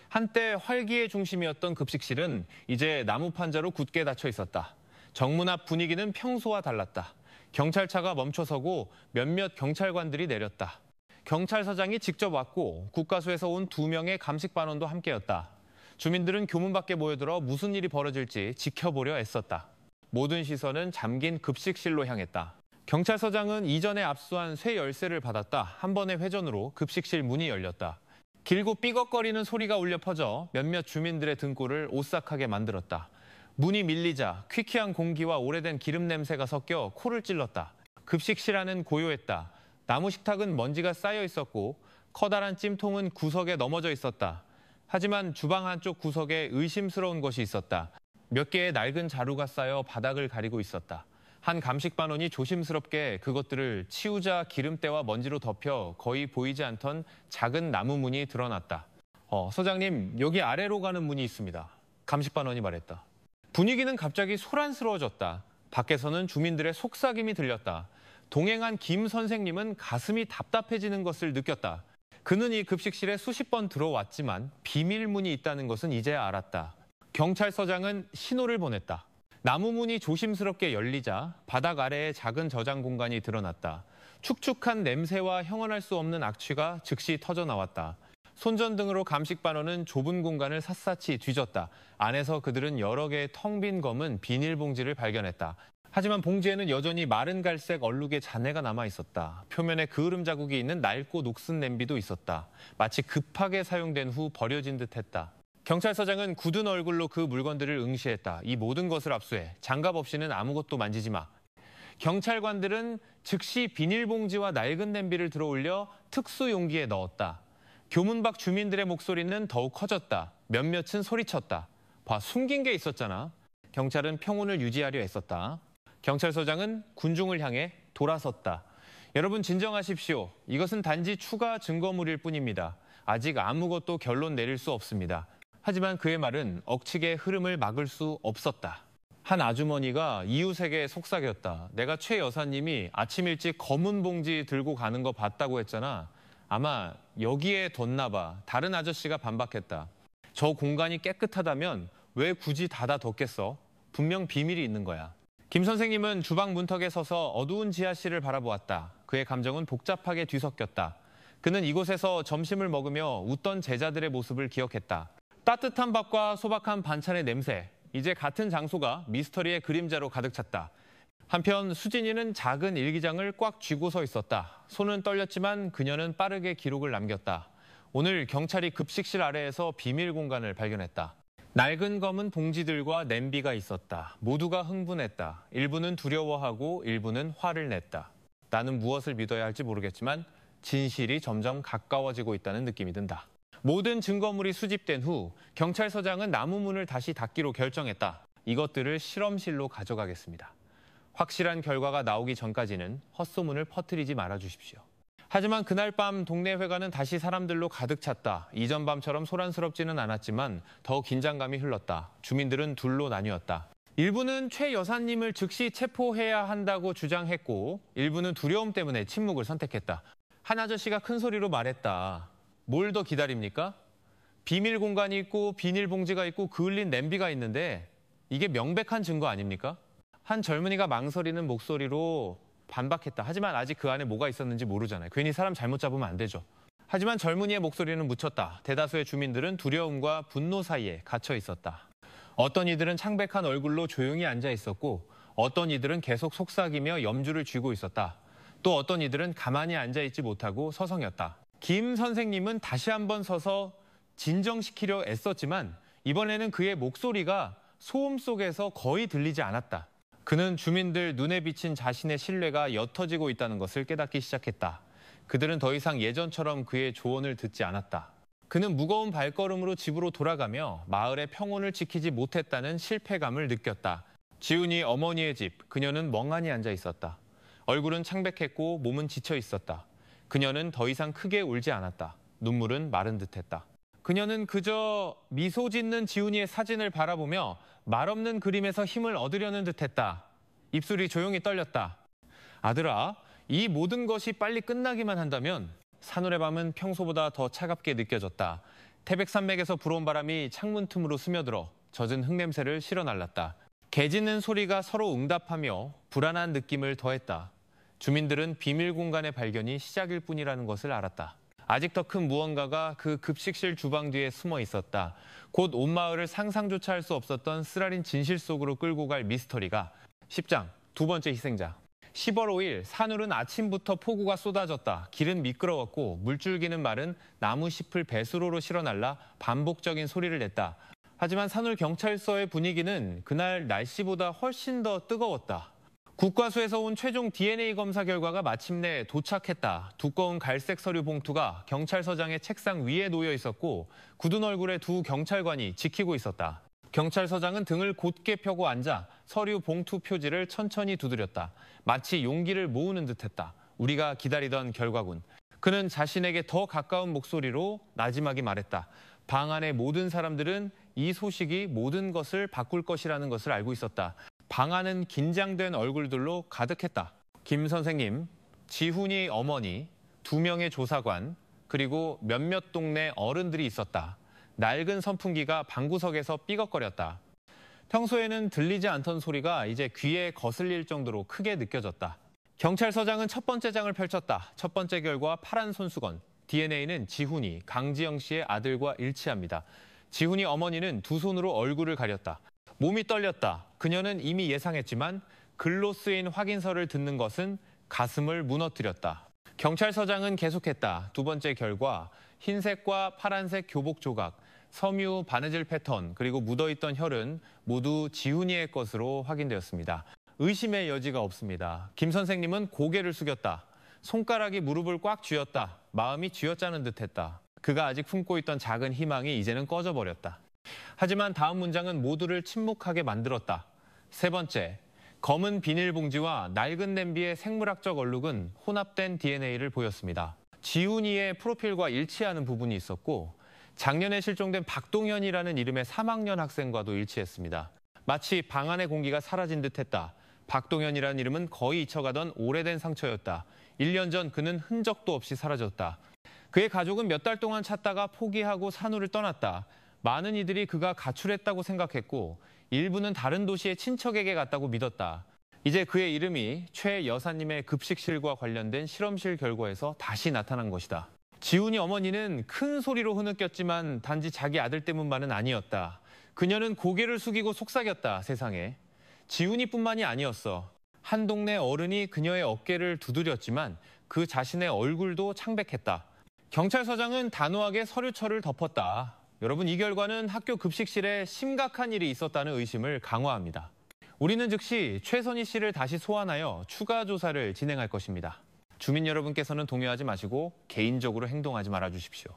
한때 활기의 중심이었던 급식실은 이제 나무 판자로 굳게 닫혀 있었다. 정문 앞 분위기는 평소와 달랐다. 경찰차가 멈춰서고 몇몇 경찰관들이 내렸다. 경찰서장이 직접 왔고 국가수에서 온 2명의 감식반원도 함께였다. 주민들은 교문 밖에 모여들어 무슨 일이 벌어질지 지켜보려 애썼다. 모든 시선은 잠긴 급식실로 향했다. 경찰서장은 이전에 압수한 쇠 열쇠를 받았다. 한 번의 회전으로 급식실 문이 열렸다. 길고 삐걱거리는 소리가 울려 퍼져 몇몇 주민들의 등골을 오싹하게 만들었다. 문이 밀리자 퀴퀴한 공기와 오래된 기름 냄새가 섞여 코를 찔렀다. 급식실 안은 고요했다. 나무 식탁은 먼지가 쌓여 있었고 커다란 찜통은 구석에 넘어져 있었다. 하지만 주방 한쪽 구석에 의심스러운 것이 있었다. 몇 개의 낡은 자루가 쌓여 바닥을 가리고 있었다. 한 감식반원이 조심스럽게 그것들을 치우자 기름때와 먼지로 덮여 거의 보이지 않던 작은 나무 문이 드러났다. 서장님, 여기 아래로 가는 문이 있습니다. 감식반원이 말했다. 분위기는 갑자기 소란스러워졌다. 밖에서는 주민들의 속삭임이 들렸다. 동행한 김 선생님은 가슴이 답답해지는 것을 느꼈다. 그는 이 급식실에 수십 번 들어왔지만 비밀문이 있다는 것은 이제야 알았다. 경찰서장은 신호를 보냈다. 나무 문이 조심스럽게 열리자 바닥 아래에 작은 저장 공간이 드러났다. 축축한 냄새와 형언할 수 없는 악취가 즉시 터져나왔다. 손전등으로 감식반원은 좁은 공간을 샅샅이 뒤졌다. 안에서 그들은 여러 개의 텅 빈 검은 비닐봉지를 발견했다. 하지만 봉지에는 여전히 마른 갈색 얼룩의 잔해가 남아 있었다. 표면에 그을음 자국이 있는 낡고 녹슨 냄비도 있었다. 마치 급하게 사용된 후 버려진 듯했다. 경찰서장은 굳은 얼굴로 그 물건들을 응시했다. 이 모든 것을 압수해. 장갑 없이는 아무것도 만지지 마. 경찰관들은 즉시 비닐봉지와 낡은 냄비를 들어올려 특수 용기에 넣었다. 교문 밖 주민들의 목소리는 더욱 커졌다. 몇몇은 소리쳤다. 봐, 숨긴 게 있었잖아. 경찰은 평온을 유지하려 애썼다. 경찰서장은 군중을 향해 돌아섰다. 여러분 진정하십시오. 이것은 단지 추가 증거물일 뿐입니다. 아직 아무것도 결론 내릴 수 없습니다. 하지만 그의 말은 억측의 흐름을 막을 수 없었다. 한 아주머니가 이웃에게 속삭였다. 내가 최 여사님이 아침 일찍 검은 봉지 들고 가는 거 봤다고 했잖아. 아마 여기에 뒀나 봐. 다른 아저씨가 반박했다. 저 공간이 깨끗하다면 왜 굳이 닫아뒀겠어? 분명 비밀이 있는 거야. 김 선생님은 주방 문턱에 서서 어두운 지하실을 바라보았다. 그의 감정은 복잡하게 뒤섞였다. 그는 이곳에서 점심을 먹으며 웃던 제자들의 모습을 기억했다. 따뜻한 밥과 소박한 반찬의 냄새, 이제 같은 장소가 미스터리의 그림자로 가득 찼다. 한편 수진이는 작은 일기장을 꽉 쥐고 서 있었다. 손은 떨렸지만 그녀는 빠르게 기록을 남겼다. 오늘 경찰이 급식실 아래에서 비밀 공간을 발견했다. 낡은 검은 봉지들과 냄비가 있었다. 모두가 흥분했다. 일부는 두려워하고 일부는 화를 냈다. 나는 무엇을 믿어야 할지 모르겠지만 진실이 점점 가까워지고 있다는 느낌이 든다. 모든 증거물이 수집된 후 경찰서장은 나무 문을 다시 닫기로 결정했다. 이것들을 실험실로 가져가겠습니다. 확실한 결과가 나오기 전까지는 헛소문을 퍼뜨리지 말아주십시오. 하지만 그날 밤 동네 회관은 다시 사람들로 가득 찼다. 이전 밤처럼 소란스럽지는 않았지만 더 긴장감이 흘렀다. 주민들은 둘로 나뉘었다. 일부는 최 여사님을 즉시 체포해야 한다고 주장했고 일부는 두려움 때문에 침묵을 선택했다. 한 아저씨가 큰 소리로 말했다. 뭘 더 기다립니까? 비밀 공간이 있고 비닐봉지가 있고 그을린 냄비가 있는데 이게 명백한 증거 아닙니까? 한 젊은이가 망설이는 목소리로 반박했다. 하지만 아직 그 안에 뭐가 있었는지 모르잖아요. 괜히 사람 잘못 잡으면 안 되죠. 하지만 젊은이의 목소리는 묻혔다. 대다수의 주민들은 두려움과 분노 사이에 갇혀 있었다. 어떤 이들은 창백한 얼굴로 조용히 앉아 있었고 어떤 이들은 계속 속삭이며 염주를 쥐고 있었다. 또 어떤 이들은 가만히 앉아 있지 못하고 서성였다. 김 선생님은 다시 한번 서서 진정시키려 애썼지만 이번에는 그의 목소리가 소음 속에서 거의 들리지 않았다. 그는 주민들 눈에 비친 자신의 신뢰가 옅어지고 있다는 것을 깨닫기 시작했다. 그들은 더 이상 예전처럼 그의 조언을 듣지 않았다. 그는 무거운 발걸음으로 집으로 돌아가며 마을의 평온을 지키지 못했다는 실패감을 느꼈다. 지훈이 어머니의 집, 그녀는 멍하니 앉아 있었다. 얼굴은 창백했고 몸은 지쳐 있었다. 그녀는 더 이상 크게 울지 않았다. 눈물은 마른 듯했다. 그녀는 그저 미소 짓는 지훈이의 사진을 바라보며 말없는 그림에서 힘을 얻으려는 듯했다. 입술이 조용히 떨렸다. 아들아, 이 모든 것이 빨리 끝나기만 한다면. 산울의 밤은 평소보다 더 차갑게 느껴졌다. 태백산맥에서 불어온 바람이 창문 틈으로 스며들어 젖은 흙냄새를 실어날랐다. 개 짖는 소리가 서로 응답하며 불안한 느낌을 더했다. 주민들은 비밀 공간의 발견이 시작일 뿐이라는 것을 알았다. 아직 더 큰 무언가가 그 급식실 주방 뒤에 숨어 있었다. 곧 온 마을을 상상조차 할 수 없었던 쓰라린 진실 속으로 끌고 갈 미스터리가 10장, 두 번째 희생자. 10월 5일 산울은 아침부터 폭우가 쏟아졌다. 길은 미끄러웠고 물줄기는 마른 나무 잎을 배수로로 실어날라 반복적인 소리를 냈다. 하지만 산울 경찰서의 분위기는 그날 날씨보다 훨씬 더 뜨거웠다. 국과수에서 온 최종 DNA 검사 결과가 마침내 도착했다. 두꺼운 갈색 서류 봉투가 경찰서장의 책상 위에 놓여 있었고 굳은 얼굴의 두 경찰관이 지키고 있었다. 경찰서장은 등을 곧게 펴고 앉아 서류 봉투 표지를 천천히 두드렸다. 마치 용기를 모으는 듯했다. 우리가 기다리던 결과군. 그는 자신에게 더 가까운 목소리로 나지막이 말했다. 방 안의 모든 사람들은 이 소식이 모든 것을 바꿀 것이라는 것을 알고 있었다. 방 안은 긴장된 얼굴들로 가득했다. 김 선생님, 지훈이 어머니, 2명의 조사관, 그리고 몇몇 동네 어른들이 있었다. 낡은 선풍기가 방구석에서 삐걱거렸다. 평소에는 들리지 않던 소리가 이제 귀에 거슬릴 정도로 크게 느껴졌다. 경찰서장은 첫 번째 장을 펼쳤다. 첫 번째 결과 파란 손수건. DNA는 지훈이, 강지영 씨의 아들과 일치합니다. 지훈이 어머니는 두 손으로 얼굴을 가렸다. 몸이 떨렸다. 그녀는 이미 예상했지만 글로 쓰인 확인서를 듣는 것은 가슴을 무너뜨렸다. 경찰서장은 계속했다. 두 번째 결과, 흰색과 파란색 교복 조각, 섬유 바느질 패턴, 그리고 묻어있던 혈은 모두 지훈이의 것으로 확인되었습니다. 의심의 여지가 없습니다. 김 선생님은 고개를 숙였다. 손가락이 무릎을 꽉 쥐었다. 마음이 쥐어짜는 듯했다. 그가 아직 품고 있던 작은 희망이 이제는 꺼져버렸다. 하지만 다음 문장은 모두를 침묵하게 만들었다. 세 번째, 검은 비닐봉지와 낡은 냄비의 생물학적 얼룩은 혼합된 DNA를 보였습니다. 지훈이의 프로필과 일치하는 부분이 있었고 작년에 실종된 박동현이라는 이름의 3학년 학생과도 일치했습니다. 마치 방 안의 공기가 사라진 듯했다. 박동현이라는 이름은 거의 잊혀가던 오래된 상처였다. 1년 전 그는 흔적도 없이 사라졌다. 그의 가족은 몇 달 동안 찾다가 포기하고 산울을 떠났다. 많은 이들이 그가 가출했다고 생각했고 일부는 다른 도시의 친척에게 갔다고 믿었다. 이제 그의 이름이 최 여사님의 급식실과 관련된 실험실 결과에서 다시 나타난 것이다. 지훈이 어머니는 큰 소리로 흐느꼈지만 단지 자기 아들 때문만은 아니었다. 그녀는 고개를 숙이고 속삭였다, 세상에. 지훈이뿐만이 아니었어. 한 동네 어른이 그녀의 어깨를 두드렸지만 그 자신의 얼굴도 창백했다. 경찰서장은 단호하게 서류철을 덮었다. 여러분, 이 결과는 학교 급식실에 심각한 일이 있었다는 의심을 강화합니다. 우리는 즉시 최선희 씨를 다시 소환하여 추가 조사를 진행할 것입니다. 주민 여러분께서는 동요하지 마시고 개인적으로 행동하지 말아주십시오.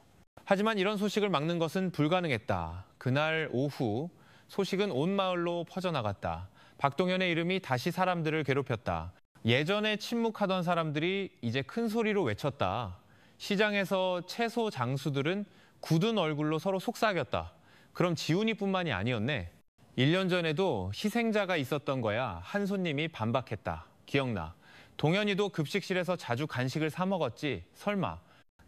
하지만 이런 소식을 막는 것은 불가능했다. 그날 오후 소식은 온 마을로 퍼져나갔다. 박동현의 이름이 다시 사람들을 괴롭혔다. 예전에 침묵하던 사람들이 이제 큰 소리로 외쳤다. 시장에서 채소 장수들은 굳은 얼굴로 서로 속삭였다. 그럼 지훈이뿐만이 아니었네. 1년 전에도 희생자가 있었던 거야. 한 손님이 반박했다. 기억나. 동현이도 급식실에서 자주 간식을 사 먹었지. 설마.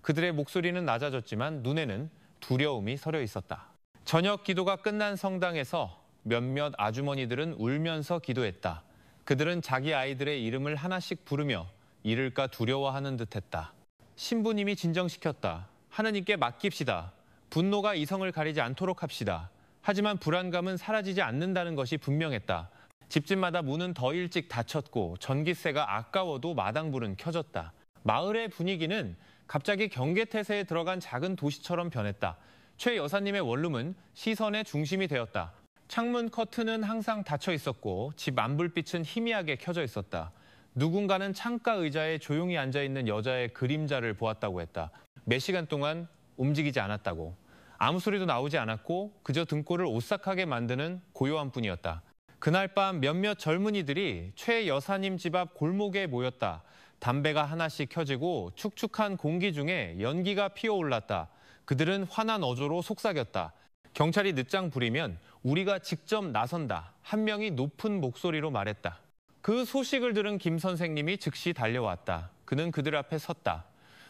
그들의 목소리는 낮아졌지만 눈에는 두려움이 서려 있었다. 저녁 기도가 끝난 성당에서 몇몇 아주머니들은 울면서 기도했다. 그들은 자기 아이들의 이름을 하나씩 부르며 잃을까 두려워하는 듯했다. 신부님이 진정시켰다. 하느님께 맡깁시다. 분노가 이성을 가리지 않도록 합시다. 하지만 불안감은 사라지지 않는다는 것이 분명했다. 집집마다 문은 더 일찍 닫혔고 전기세가 아까워도 마당불은 켜졌다. 마을의 분위기는 갑자기 경계태세에 들어간 작은 도시처럼 변했다. 최 여사님의 원룸은 시선의 중심이 되었다. 창문 커튼은 항상 닫혀 있었고 집 안불빛은 희미하게 켜져 있었다. 누군가는 창가 의자에 조용히 앉아있는 여자의 그림자를 보았다고 했다. 몇 시간 동안 움직이지 않았다고. 아무 소리도 나오지 않았고 그저 등골을 오싹하게 만드는 고요한 뿐이었다. 그날 밤 몇몇 젊은이들이 최 여사님 집 앞 골목에 모였다. 담배가 하나씩 켜지고 축축한 공기 중에 연기가 피어올랐다. 그들은 화난 어조로 속삭였다. 경찰이 늦장 부리면 우리가 직접 나선다. 한 명이 높은 목소리로 말했다. 그 소식을 들은 김 선생님이 즉시 달려왔다. 그는 그들 앞에 섰다.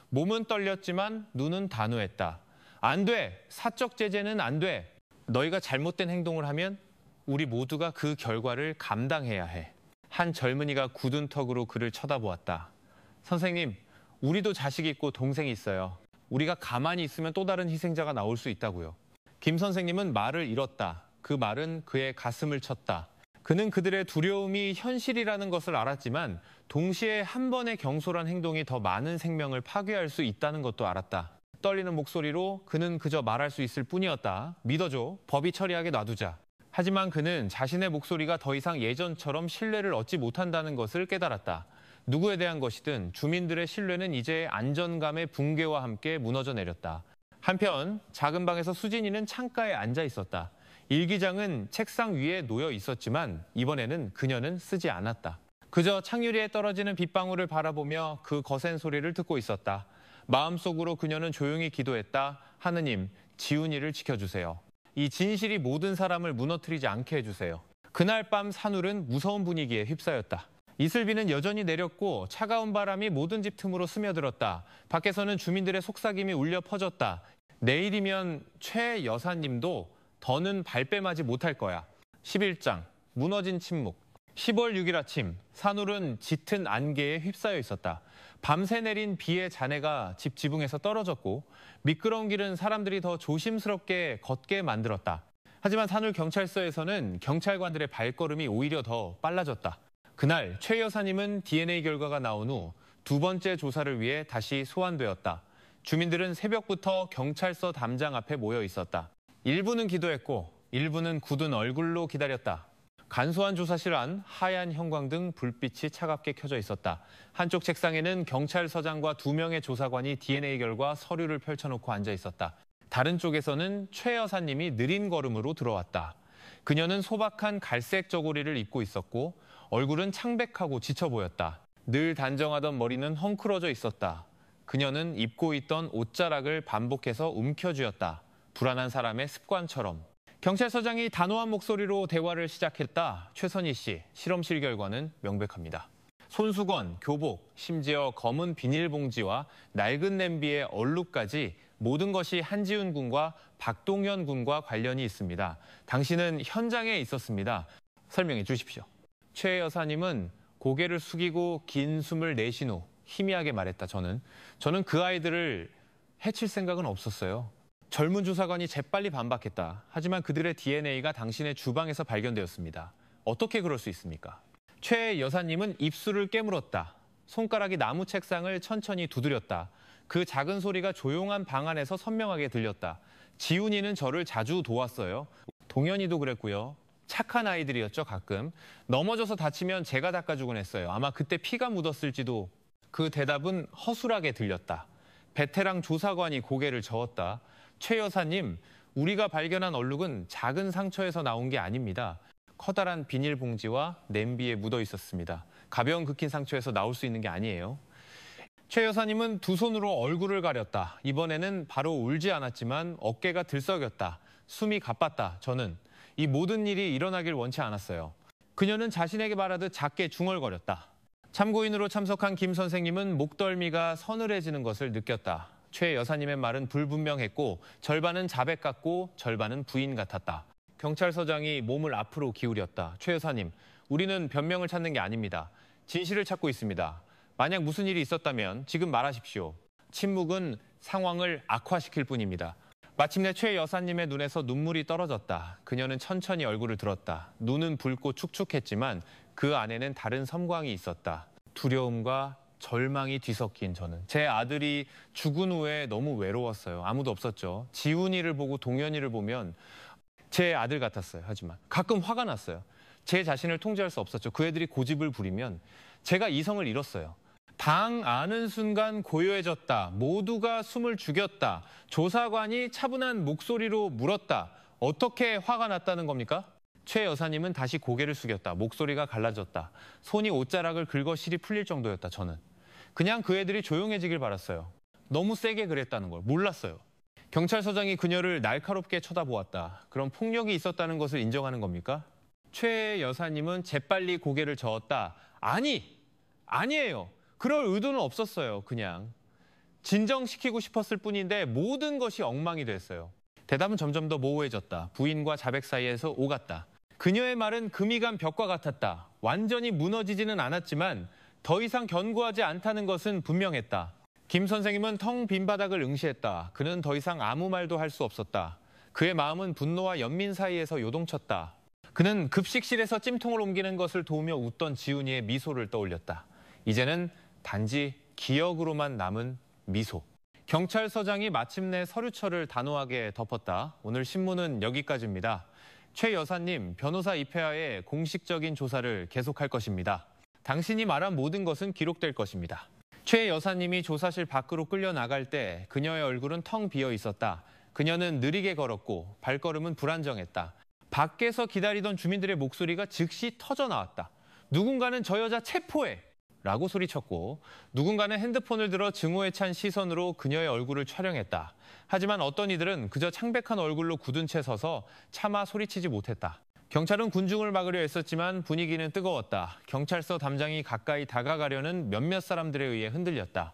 몸은 떨렸지만 눈은 단호했다. 안 돼! 사적 제재는 안 돼! 너희가 잘못된 행동을 하면 우리 모두가 그 결과를 감당해야 해. 한 젊은이가 굳은 턱으로 그를 쳐다보았다. 선생님, 우리도 자식 있고 동생이 있어요. 우리가 가만히 있으면 또 다른 희생자가 나올 수 있다고요. 김 선생님은 말을 잃었다. 그 말은 그의 가슴을 쳤다. 그는 그들의 두려움이 현실이라는 것을 알았지만 동시에 한 번의 경솔한 행동이 더 많은 생명을 파괴할 수 있다는 것도 알았다. 떨리는 목소리로 그는 그저 말할 수 있을 뿐이었다. 믿어줘. 법이 처리하게 놔두자. 하지만 그는 자신의 목소리가 더 이상 예전처럼 신뢰를 얻지 못한다는 것을 깨달았다. 누구에 대한 것이든 주민들의 신뢰는 이제 안전감의 붕괴와 함께 무너져 내렸다. 한편 작은 방에서 수진이는 창가에 앉아 있었다. 일기장은 책상 위에 놓여 있었지만 이번에는 그녀는 쓰지 않았다. 그저 창유리에 떨어지는 빗방울을 바라보며 그 거센 소리를 듣고 있었다. 마음속으로 그녀는 조용히 기도했다. 하느님, 지훈이를 지켜주세요. 이 진실이 모든 사람을 무너뜨리지 않게 해주세요. 그날 밤 산울은 무서운 분위기에 휩싸였다. 이슬비는 여전히 내렸고 차가운 바람이 모든 집 틈으로 스며들었다. 밖에서는 주민들의 속삭임이 울려 퍼졌다. 내일이면 최 여사님도 더는 발뺌하지 못할 거야. 11장 무너진 침묵. 10월 6일 아침 산울은 짙은 안개에 휩싸여 있었다. 밤새 내린 비의 잔해가 집 지붕에서 떨어졌고 미끄러운 길은 사람들이 더 조심스럽게 걷게 만들었다. 하지만 산울 경찰서에서는 경찰관들의 발걸음이 오히려 더 빨라졌다. 그날 최 여사님은 DNA 결과가 나온 후 두 번째 조사를 위해 다시 소환되었다. 주민들은 새벽부터 경찰서 담장 앞에 모여 있었다. 일부는 기도했고 일부는 굳은 얼굴로 기다렸다. 간소한 조사실 안 하얀 형광등 불빛이 차갑게 켜져 있었다. 한쪽 책상에는 경찰서장과 2명의 조사관이 DNA 결과 서류를 펼쳐놓고 앉아 있었다. 다른 쪽에서는 최 여사님이 느린 걸음으로 들어왔다. 그녀는 소박한 갈색 저고리를 입고 있었고 얼굴은 창백하고 지쳐 보였다. 늘 단정하던 머리는 헝클어져 있었다. 그녀는 입고 있던 옷자락을 반복해서 움켜쥐었다. 불안한 사람의 습관처럼. 경찰서장이 단호한 목소리로 대화를 시작했다. 최선희 씨, 실험실 결과는 명백합니다. 손수건, 교복, 심지어 검은 비닐봉지와 낡은 냄비의 얼룩까지 모든 것이 한지훈 군과 박동현 군과 관련이 있습니다. 당신은 현장에 있었습니다. 설명해 주십시오. 최 여사님은 고개를 숙이고 긴 숨을 내쉰 후 희미하게 말했다. 저는 그 아이들을 해칠 생각은 없었어요. 젊은 조사관이 재빨리 반박했다. 하지만 그들의 DNA가 당신의 주방에서 발견되었습니다. 어떻게 그럴 수 있습니까? 최 여사님은 입술을 깨물었다. 손가락이 나무 책상을 천천히 두드렸다. 그 작은 소리가 조용한 방 안에서 선명하게 들렸다. 지훈이는 저를 자주 도왔어요. 동현이도 그랬고요. 착한 아이들이었죠, 가끔. 넘어져서 다치면 제가 닦아주곤 했어요. 아마 그때 피가 묻었을지도. 그 대답은 허술하게 들렸다. 베테랑 조사관이 고개를 저었다. 최 여사님, 우리가 발견한 얼룩은 작은 상처에서 나온 게 아닙니다. 커다란 비닐봉지와 냄비에 묻어 있었습니다. 가벼운 긁힌 상처에서 나올 수 있는 게 아니에요. 최 여사님은 두 손으로 얼굴을 가렸다. 이번에는 바로 울지 않았지만 어깨가 들썩였다. 숨이 가빴다. 저는 이 모든 일이 일어나길 원치 않았어요. 그녀는 자신에게 말하듯 작게 중얼거렸다. 참고인으로 참석한 김 선생님은 목덜미가 서늘해지는 것을 느꼈다. 최 여사님의 말은 불분명했고 절반은 자백 같고 절반은 부인 같았다. 경찰서장이 몸을 앞으로 기울였다. 최 여사님, 우리는 변명을 찾는 게 아닙니다. 진실을 찾고 있습니다. 만약 무슨 일이 있었다면 지금 말하십시오. 침묵은 상황을 악화시킬 뿐입니다. 마침내 최 여사님의 눈에서 눈물이 떨어졌다. 그녀는 천천히 얼굴을 들었다. 눈은 붉고 축축했지만 그 안에는 다른 섬광이 있었다. 두려움과 절망이 뒤섞인 저는. 제 아들이 죽은 후에 너무 외로웠어요. 아무도 없었죠. 지훈이를 보고 동현이를 보면 제 아들 같았어요. 하지만 가끔 화가 났어요. 제 자신을 통제할 수 없었죠. 그 애들이 고집을 부리면 제가 이성을 잃었어요. 당 아는 순간 고요해졌다. 모두가 숨을 죽였다. 조사관이 차분한 목소리로 물었다. 어떻게 화가 났다는 겁니까? 최 여사님은 다시 고개를 숙였다. 목소리가 갈라졌다. 손이 옷자락을 긁어 실이 풀릴 정도였다. 저는 그냥 그 애들이 조용해지길 바랐어요. 너무 세게 그랬다는 걸 몰랐어요. 경찰서장이 그녀를 날카롭게 쳐다보았다. 그럼 폭력이 있었다는 것을 인정하는 겁니까? 최 여사님은 재빨리 고개를 저었다. 아니에요. 그럴 의도는 없었어요. 그냥 진정시키고 싶었을 뿐인데 모든 것이 엉망이 됐어요. 대답은 점점 더 모호해졌다. 부인과 자백 사이에서 오갔다. 그녀의 말은 금이 간 벽과 같았다. 완전히 무너지지는 않았지만 더 이상 견고하지 않다는 것은 분명했다. 김 선생님은 텅 빈 바닥을 응시했다. 그는 더 이상 아무 말도 할 수 없었다. 그의 마음은 분노와 연민 사이에서 요동쳤다. 그는 급식실에서 찜통을 옮기는 것을 도우며 웃던 지훈이의 미소를 떠올렸다. 이제는 단지 기억으로만 남은 미소. 경찰서장이 마침내 서류철을 단호하게 덮었다. 오늘 신문은 여기까지입니다. 최 여사님, 변호사 입회하에 공식적인 조사를 계속할 것입니다. 당신이 말한 모든 것은 기록될 것입니다. 최 여사님이 조사실 밖으로 끌려나갈 때 그녀의 얼굴은 텅 비어 있었다. 그녀는 느리게 걸었고 발걸음은 불안정했다. 밖에서 기다리던 주민들의 목소리가 즉시 터져나왔다. 누군가는 저 여자 체포해! 라고 소리쳤고 누군가는 핸드폰을 들어 증오에 찬 시선으로 그녀의 얼굴을 촬영했다. 하지만 어떤 이들은 그저 창백한 얼굴로 굳은 채 서서 차마 소리치지 못했다. 경찰은 군중을 막으려 애썼지만 분위기는 뜨거웠다. 경찰서 담장이 가까이 다가가려는 몇몇 사람들에 의해 흔들렸다.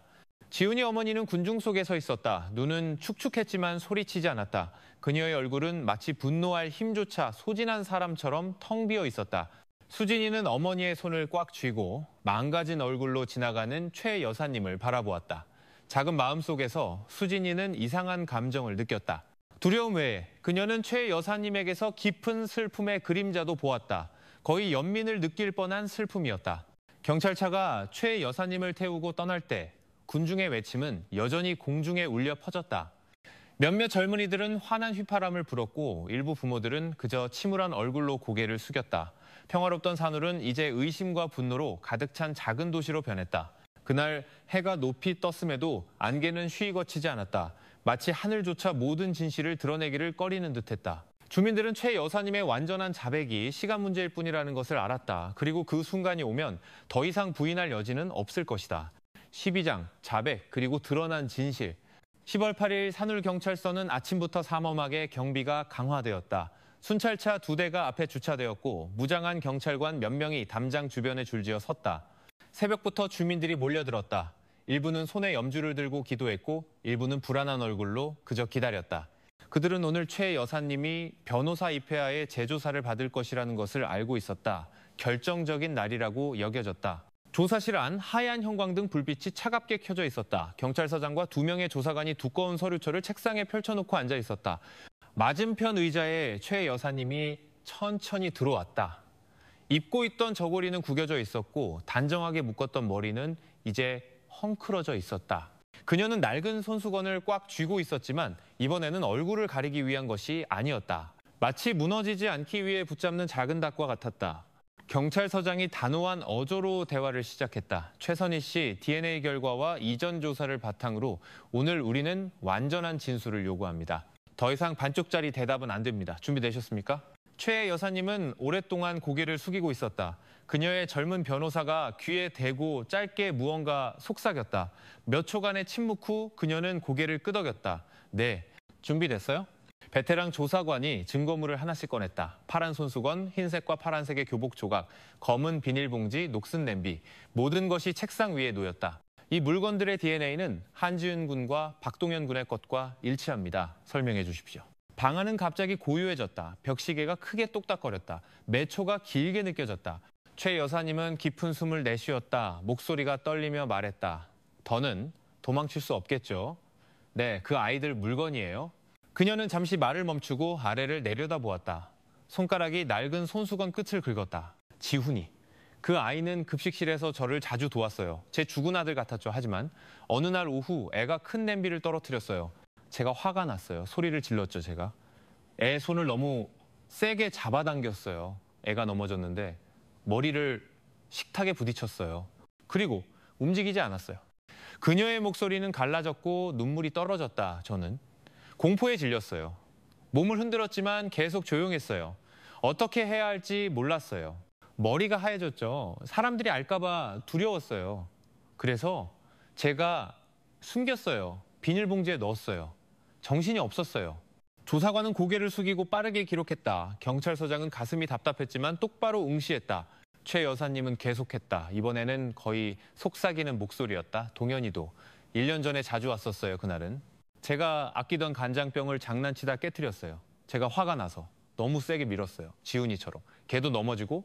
지훈이 어머니는 군중 속에 서 있었다. 눈은 축축했지만 소리치지 않았다. 그녀의 얼굴은 마치 분노할 힘조차 소진한 사람처럼 텅 비어 있었다. 수진이는 어머니의 손을 꽉 쥐고 망가진 얼굴로 지나가는 최 여사님을 바라보았다. 작은 마음속에서 수진이는 이상한 감정을 느꼈다. 두려움 외에 그녀는 최 여사님에게서 깊은 슬픔의 그림자도 보았다. 거의 연민을 느낄 뻔한 슬픔이었다. 경찰차가 최 여사님을 태우고 떠날 때 군중의 외침은 여전히 공중에 울려 퍼졌다. 몇몇 젊은이들은 환한 휘파람을 불었고 일부 부모들은 그저 침울한 얼굴로 고개를 숙였다. 평화롭던 산울은 이제 의심과 분노로 가득 찬 작은 도시로 변했다. 그날 해가 높이 떴음에도 안개는 쉬이 거치지 않았다. 마치 하늘조차 모든 진실을 드러내기를 꺼리는 듯했다. 주민들은 최 여사님의 완전한 자백이 시간 문제일 뿐이라는 것을 알았다. 그리고 그 순간이 오면 더 이상 부인할 여지는 없을 것이다. 12장, 자백, 그리고 드러난 진실. 10월 8일 산울경찰서는 아침부터 삼엄하게 경비가 강화되었다. 순찰차 2대가 앞에 주차되었고 무장한 경찰관 몇 명이 담장 주변에 줄지어 섰다. 새벽부터 주민들이 몰려들었다. 일부는 손에 염주를 들고 기도했고 일부는 불안한 얼굴로 그저 기다렸다. 그들은 오늘 최 여사님이 변호사 입회하에 재조사를 받을 것이라는 것을 알고 있었다. 결정적인 날이라고 여겨졌다. 조사실 안 하얀 형광등 불빛이 차갑게 켜져 있었다. 경찰서장과 2명의 조사관이 두꺼운 서류철을 책상에 펼쳐놓고 앉아 있었다. 맞은편 의자에 최 여사님이 천천히 들어왔다. 입고 있던 저고리는 구겨져 있었고 단정하게 묶었던 머리는 이제 헝클어져 있었다. 그녀는 낡은 손수건을 꽉 쥐고 있었지만 이번에는 얼굴을 가리기 위한 것이 아니었다. 마치 무너지지 않기 위해 붙잡는 작은 닭과 같았다. 경찰서장이 단호한 어조로 대화를 시작했다. 최선희 씨 DNA 결과와 이전 조사를 바탕으로 오늘 우리는 완전한 진술을 요구합니다. 더 이상 반쪽짜리 대답은 안 됩니다. 준비되셨습니까? 최 여사님은 오랫동안 고개를 숙이고 있었다. 그녀의 젊은 변호사가 귀에 대고 짧게 무언가 속삭였다. 몇 초간의 침묵 후 그녀는 고개를 끄덕였다. 네, 준비됐어요? 베테랑 조사관이 증거물을 하나씩 꺼냈다. 파란 손수건, 흰색과 파란색의 교복 조각, 검은 비닐봉지, 녹슨 냄비. 모든 것이 책상 위에 놓였다. 이 물건들의 DNA는 한지훈 군과 박동현 군의 것과 일치합니다. 설명해 주십시오. 방안은 갑자기 고요해졌다. 벽시계가 크게 똑딱거렸다. 매초가 길게 느껴졌다. 최 여사님은 깊은 숨을 내쉬었다. 목소리가 떨리며 말했다. 더는 도망칠 수 없겠죠. 네, 그 아이들 물건이에요. 그녀는 잠시 말을 멈추고 아래를 내려다보았다. 손가락이 낡은 손수건 끝을 긁었다. 지훈이. 그 아이는 급식실에서 저를 자주 도왔어요. 제 죽은 아들 같았죠. 하지만 어느 날 오후 애가 큰 냄비를 떨어뜨렸어요. 제가 화가 났어요. 소리를 질렀죠, 제가. 애 손을 너무 세게 잡아당겼어요. 애가 넘어졌는데 머리를 식탁에 부딪혔어요. 그리고 움직이지 않았어요. 그녀의 목소리는 갈라졌고 눈물이 떨어졌다, 저는. 공포에 질렸어요. 몸을 흔들었지만 계속 조용했어요. 어떻게 해야 할지 몰랐어요. 머리가 하얘졌죠. 사람들이 알까봐 두려웠어요. 그래서 제가 숨겼어요. 비닐봉지에 넣었어요. 정신이 없었어요. 조사관은 고개를 숙이고 빠르게 기록했다. 경찰서장은 가슴이 답답했지만 똑바로 응시했다. 최 여사님은 계속했다. 이번에는 거의 속삭이는 목소리였다. 동현이도 1년 전에 자주 왔었어요. 그날은. 제가 아끼던 간장병을 장난치다 깨트렸어요. 제가 화가 나서 너무 세게 밀었어요. 지훈이처럼. 걔도 넘어지고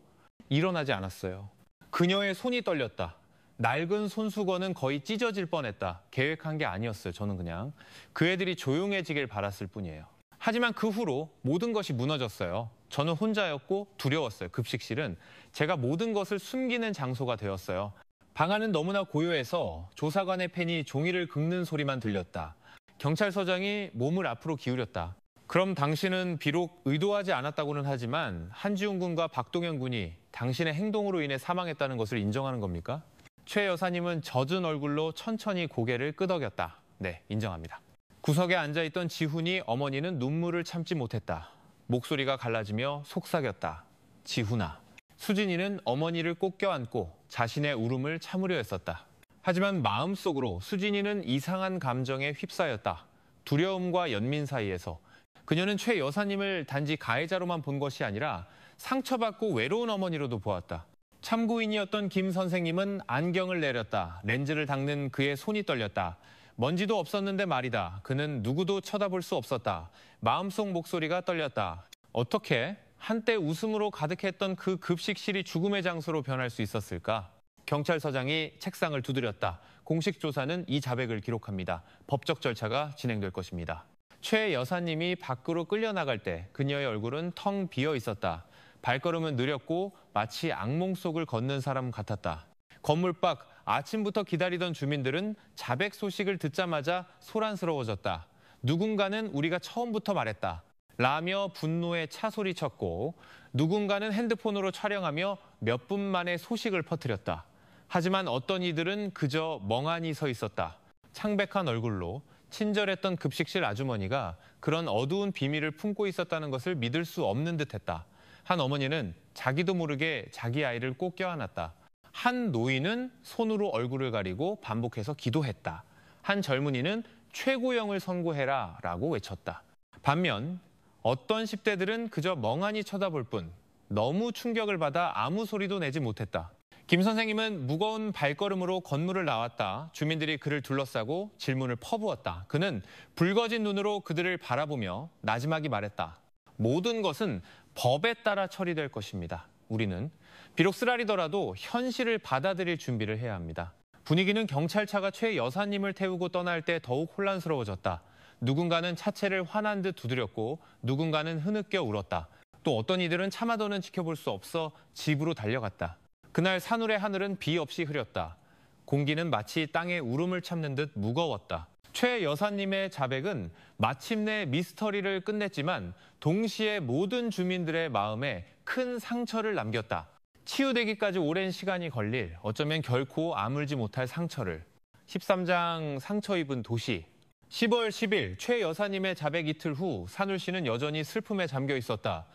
일어나지 않았어요. 그녀의 손이 떨렸다. 낡은 손수건은 거의 찢어질 뻔했다. 계획한 게 아니었어요. 저는 그냥 그 애들이 조용해지길 바랐을 뿐이에요. 하지만 그 후로 모든 것이 무너졌어요. 저는 혼자였고 두려웠어요. 급식실은 제가 모든 것을 숨기는 장소가 되었어요. 방 안은 너무나 고요해서 조사관의 펜이 종이를 긁는 소리만 들렸다. 경찰서장이 몸을 앞으로 기울였다. 그럼 당신은 비록 의도하지 않았다고는 하지만 한지훈 군과 박동현 군이 당신의 행동으로 인해 사망했다는 것을 인정하는 겁니까? 최 여사님은 젖은 얼굴로 천천히 고개를 끄덕였다. 네, 인정합니다. 구석에 앉아있던 지훈이 어머니는 눈물을 참지 못했다. 목소리가 갈라지며 속삭였다. 지훈아. 수진이는 어머니를 꼭 껴안고 자신의 울음을 참으려 했었다. 하지만 마음속으로 수진이는 이상한 감정에 휩싸였다. 두려움과 연민 사이에서. 그녀는 최 여사님을 단지 가해자로만 본 것이 아니라 상처받고 외로운 어머니로도 보았다. 참고인이었던 김 선생님은 안경을 내렸다. 렌즈를 닦는 그의 손이 떨렸다. 먼지도 없었는데 말이다. 그는 누구도 쳐다볼 수 없었다. 마음속 목소리가 떨렸다. 어떻게 한때 웃음으로 가득했던 그 급식실이 죽음의 장소로 변할 수 있었을까? 경찰서장이 책상을 두드렸다. 공식 조사는 이 자백을 기록합니다. 법적 절차가 진행될 것입니다. 최 여사님이 밖으로 끌려나갈 때 그녀의 얼굴은 텅 비어 있었다. 발걸음은 느렸고 마치 악몽 속을 걷는 사람 같았다. 건물 밖 아침부터 기다리던 주민들은 자백 소식을 듣자마자 소란스러워졌다. 누군가는 우리가 처음부터 말했다. 라며 분노에 차소리쳤고 누군가는 핸드폰으로 촬영하며 몇 분 만에 소식을 퍼뜨렸다. 하지만 어떤 이들은 그저 멍하니 서 있었다. 창백한 얼굴로 친절했던 급식실 아주머니가 그런 어두운 비밀을 품고 있었다는 것을 믿을 수 없는 듯했다. 한 어머니는 자기도 모르게 자기 아이를 꼭 껴안았다. 한 노인은 손으로 얼굴을 가리고 반복해서 기도했다. 한 젊은이는 최고형을 선고해라 라고 외쳤다. 반면 어떤 10대들은 그저 멍하니 쳐다볼 뿐 너무 충격을 받아 아무 소리도 내지 못했다. 김 선생님은 무거운 발걸음으로 건물을 나왔다. 주민들이 그를 둘러싸고 질문을 퍼부었다. 그는 붉어진 눈으로 그들을 바라보며 나지막이 말했다. 모든 것은 법에 따라 처리될 것입니다. 우리는 비록 쓰라리더라도 현실을 받아들일 준비를 해야 합니다. 분위기는 경찰차가 최 여사님을 태우고 떠날 때 더욱 혼란스러워졌다. 누군가는 차체를 화난 듯 두드렸고 누군가는 흐느껴 울었다. 또 어떤 이들은 차마더는 지켜볼 수 없어 집으로 달려갔다. 그날 산울의 하늘은 비 없이 흐렸다. 공기는 마치 땅의 울음을 참는 듯 무거웠다. 최 여사님의 자백은 마침내 미스터리를 끝냈지만 동시에 모든 주민들의 마음에 큰 상처를 남겼다. 치유되기까지 오랜 시간이 걸릴 어쩌면 결코 아물지 못할 상처를. 13장 상처 입은 도시. 10월 10일 최 여사님의 자백 이틀 후 산울시는 여전히 슬픔에 잠겨 있었다.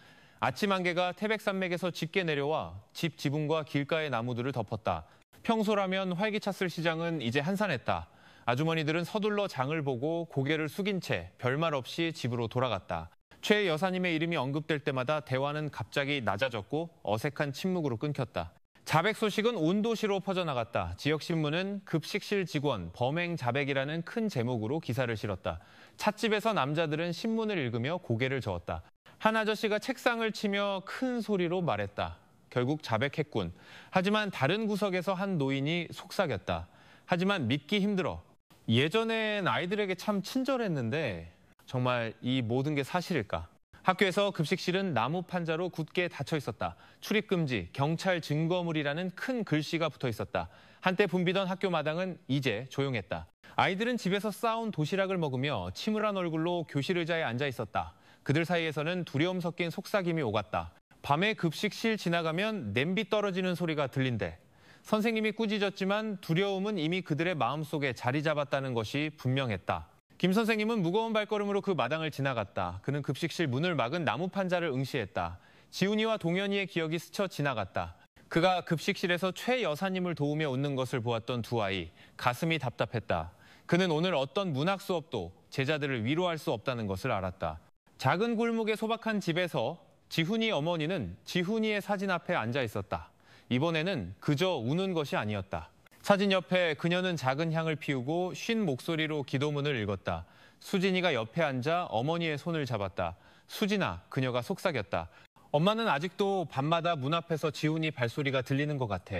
아침 안개가 태백산맥에서 짙게 내려와 집 지붕과 길가의 나무들을 덮었다. 평소라면 활기찼을 시장은 이제 한산했다. 아주머니들은 서둘러 장을 보고 고개를 숙인 채 별말 없이 집으로 돌아갔다. 최 여사님의 이름이 언급될 때마다 대화는 갑자기 낮아졌고 어색한 침묵으로 끊겼다. 자백 소식은 온 도시로 퍼져나갔다. 지역신문은 급식실 직원 범행 자백이라는 큰 제목으로 기사를 실었다. 찻집에서 남자들은 신문을 읽으며 고개를 저었다. 한 아저씨가 책상을 치며 큰 소리로 말했다. 결국 자백했군. 하지만 다른 구석에서 한 노인이 속삭였다. 하지만 믿기 힘들어. 예전엔 아이들에게 참 친절했는데 정말 이 모든 게 사실일까? 학교에서 급식실은 나무 판자로 굳게 닫혀 있었다. 출입금지, 경찰 증거물이라는 큰 글씨가 붙어 있었다. 한때 붐비던 학교 마당은 이제 조용했다. 아이들은 집에서 싸온 도시락을 먹으며 침울한 얼굴로 교실 의자에 앉아 있었다. 그들 사이에서는 두려움 섞인 속삭임이 오갔다. 밤에 급식실 지나가면 냄비 떨어지는 소리가 들린대. 선생님이 꾸짖었지만 두려움은 이미 그들의 마음속에 자리 잡았다는 것이 분명했다. 김 선생님은 무거운 발걸음으로 그 마당을 지나갔다. 그는 급식실 문을 막은 나무 판자를 응시했다. 지훈이와 동현이의 기억이 스쳐 지나갔다. 그가 급식실에서 최 여사님을 도우며 웃는 것을 보았던 두 아이, 가슴이 답답했다. 그는 오늘 어떤 문학 수업도 제자들을 위로할 수 없다는 것을 알았다. 작은 골목의 소박한 집에서 지훈이 어머니는 지훈이의 사진 앞에 앉아 있었다. 이번에는 그저 우는 것이 아니었다. 사진 옆에 그녀는 작은 향을 피우고 쉰 목소리로 기도문을 읽었다. 수진이가 옆에 앉아 어머니의 손을 잡았다. 수진아, 그녀가 속삭였다. 엄마는 아직도 밤마다 문 앞에서 지훈이 발소리가 들리는 것 같아.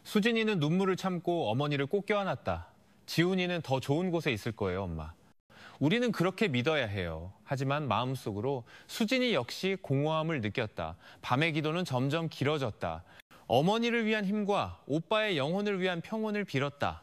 수진이는 눈물을 참고 어머니를 꼭 껴안았다. 지훈이는 더 좋은 곳에 있을 거예요, 엄마. 우리는 그렇게 믿어야 해요. 하지만 마음속으로 수진이 역시 공허함을 느꼈다. 밤의 기도는 점점 길어졌다. 어머니를 위한 힘과 오빠의 영혼을 위한 평온을 빌었다.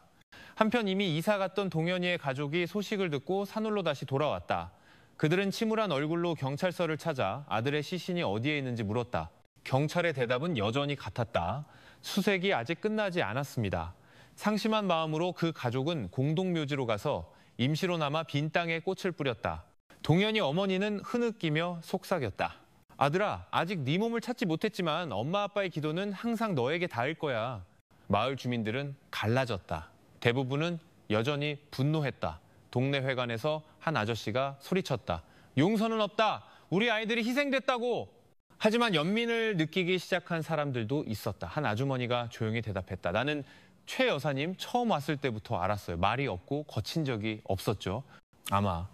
한편 이미 이사 갔던 동현이의 가족이 소식을 듣고 산울로 다시 돌아왔다. 그들은 침울한 얼굴로 경찰서를 찾아 아들의 시신이 어디에 있는지 물었다. 경찰의 대답은 여전히 같았다. 수색이 아직 끝나지 않았습니다. 상심한 마음으로 그 가족은 공동묘지로 가서 임시로나마 빈 땅에 꽃을 뿌렸다. 동현이 어머니는 흐느끼며 속삭였다. 아들아, 아직 네 몸을 찾지 못했지만 엄마 아빠의 기도는 항상 너에게 닿을 거야. 마을 주민들은 갈라졌다. 대부분은 여전히 분노했다. 동네 회관에서 한 아저씨가 소리쳤다. 용서는 없다. 우리 아이들이 희생됐다고. 하지만 연민을 느끼기 시작한 사람들도 있었다. 한 아주머니가 조용히 대답했다. 나는 최 여사님 처음 왔을 때부터 알았어요. 말이 없고 거친 적이 없었죠. 아마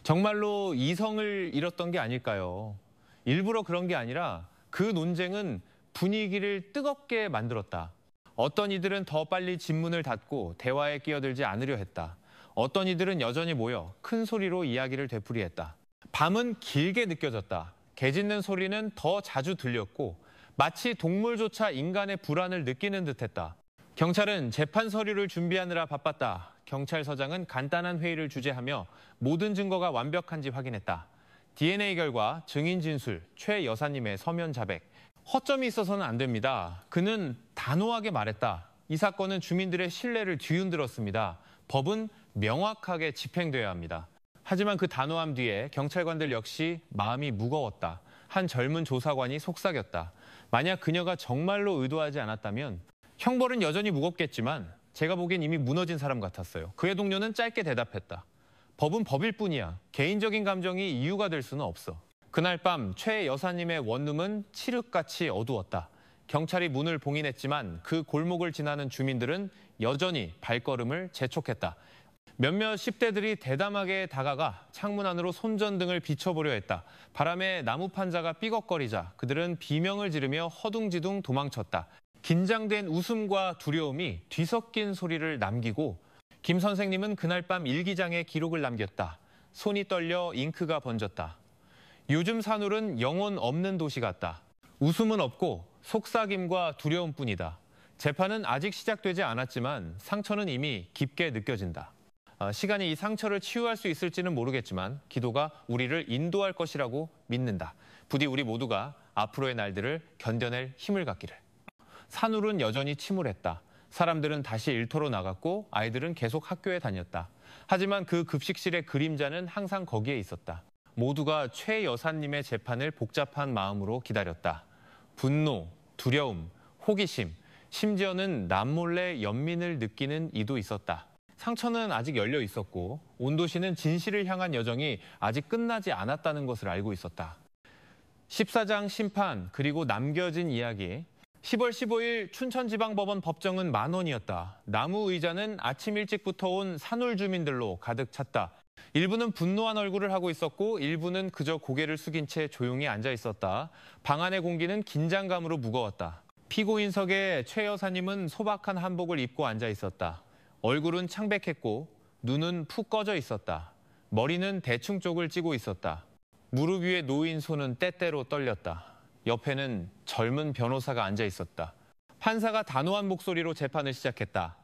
정말로 이성을 잃었던 게 아닐까요? 일부러 그런 게 아니라 그 논쟁은 분위기를 뜨겁게 만들었다. 어떤 이들은 더 빨리 집문을 닫고 대화에 끼어들지 않으려 했다. 어떤 이들은 여전히 모여 큰 소리로 이야기를 되풀이했다. 밤은 길게 느껴졌다. 개 짖는 소리는 더 자주 들렸고 마치 동물조차 인간의 불안을 느끼는 듯했다. 경찰은 재판 서류를 준비하느라 바빴다. 경찰서장은 간단한 회의를 주재하며 모든 증거가 완벽한지 확인했다. DNA 결과, 증인 진술, 최 여사님의 서면 자백. 허점이 있어서는 안 됩니다. 그는 단호하게 말했다. 이 사건은 주민들의 신뢰를 뒤흔들었습니다. 법은 명확하게 집행돼야 합니다. 하지만 그 단호함 뒤에 경찰관들 역시 마음이 무거웠다. 한 젊은 조사관이 속삭였다. 만약 그녀가 정말로 의도하지 않았다면 형벌은 여전히 무겁겠지만 제가 보기엔 이미 무너진 사람 같았어요. 그의 동료는 짧게 대답했다. 법은 법일 뿐이야. 개인적인 감정이 이유가 될 수는 없어. 그날 밤 최 여사님의 원룸은 칠흑같이 어두웠다. 경찰이 문을 봉인했지만 그 골목을 지나는 주민들은 여전히 발걸음을 재촉했다. 몇몇 10대들이 대담하게 다가가 창문 안으로 손전등을 비춰보려 했다. 바람에 나무 판자가 삐걱거리자 그들은 비명을 지르며 허둥지둥 도망쳤다. 긴장된 웃음과 두려움이 뒤섞인 소리를 남기고 김 선생님은 그날 밤 일기장에 기록을 남겼다. 손이 떨려 잉크가 번졌다. 요즘 산울은 영혼 없는 도시 같다. 웃음은 없고 속삭임과 두려움뿐이다. 재판은 아직 시작되지 않았지만 상처는 이미 깊게 느껴진다. 시간이 이 상처를 치유할 수 있을지는 모르겠지만 기도가 우리를 인도할 것이라고 믿는다. 부디 우리 모두가 앞으로의 날들을 견뎌낼 힘을 갖기를. 산울은 여전히 침울했다. 사람들은 다시 일터로 나갔고 아이들은 계속 학교에 다녔다. 하지만 그 급식실의 그림자는 항상 거기에 있었다. 모두가 최 여사님의 재판을 복잡한 마음으로 기다렸다. 분노, 두려움, 호기심, 심지어는 남몰래 연민을 느끼는 이도 있었다. 상처는 아직 열려 있었고 온 도시는 진실을 향한 여정이 아직 끝나지 않았다는 것을 알고 있었다. 14장 심판 그리고 남겨진 이야기. 10월 15일 춘천지방법원 법정은 만원이었다. 나무 의자는 아침 일찍부터 온 산울 주민들로 가득 찼다. 일부는 분노한 얼굴을 하고 있었고 일부는 그저 고개를 숙인 채 조용히 앉아 있었다. 방 안의 공기는 긴장감으로 무거웠다. 피고인석에 최 여사님은 소박한 한복을 입고 앉아 있었다. 얼굴은 창백했고 눈은 푹 꺼져 있었다. 머리는 대충 쪽을 찌고 있었다. 무릎 위에 놓인 손은 때때로 떨렸다. 옆에는 젊은 변호사가 앉아 있었다. 판사가 단호한 목소리로 재판을 시작했다.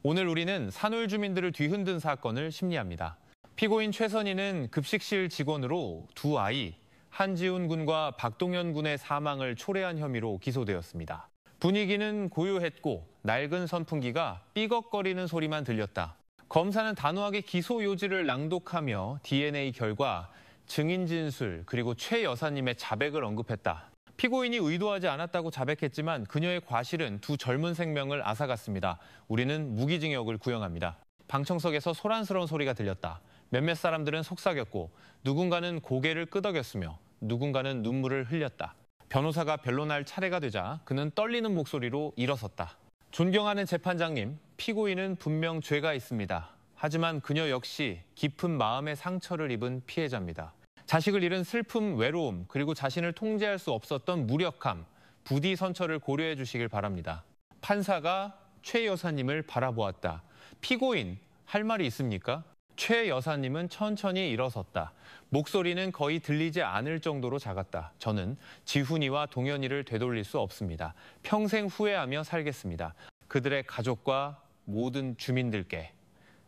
오늘 우리는 산울 주민들을 뒤흔든 사건을 심리합니다. 피고인 최선희는 급식실 직원으로 두 아이, 한지훈 군과 박동현 군의 사망을 초래한 혐의로 기소되었습니다. 분위기는 고요했고 낡은 선풍기가 삐걱거리는 소리만 들렸다. 검사는 단호하게 기소 요지를 낭독하며 DNA 결과, 증인 진술, 그리고 최 여사님의 자백을 언급했다. 피고인이 의도하지 않았다고 자백했지만 그녀의 과실은 두 젊은 생명을 앗아갔습니다. 우리는 무기징역을 구형합니다. 방청석에서 소란스러운 소리가 들렸다. 몇몇 사람들은 속삭였고 누군가는 고개를 끄덕였으며 누군가는 눈물을 흘렸다. 변호사가 변론할 차례가 되자 그는 떨리는 목소리로 일어섰다. 존경하는 재판장님, 피고인은 분명 죄가 있습니다. 하지만 그녀 역시 깊은 마음의 상처를 입은 피해자입니다. 자식을 잃은 슬픔, 외로움, 그리고 자신을 통제할 수 없었던 무력함, 부디 선처를 고려해 주시길 바랍니다. 판사가 최 여사님을 바라보았다. 피고인, 할 말이 있습니까? 최 여사님은 천천히 일어섰다. 목소리는 거의 들리지 않을 정도로 작았다. 저는 지훈이와 동현이를 되돌릴 수 없습니다. 평생 후회하며 살겠습니다. 그들의 가족과 모든 주민들께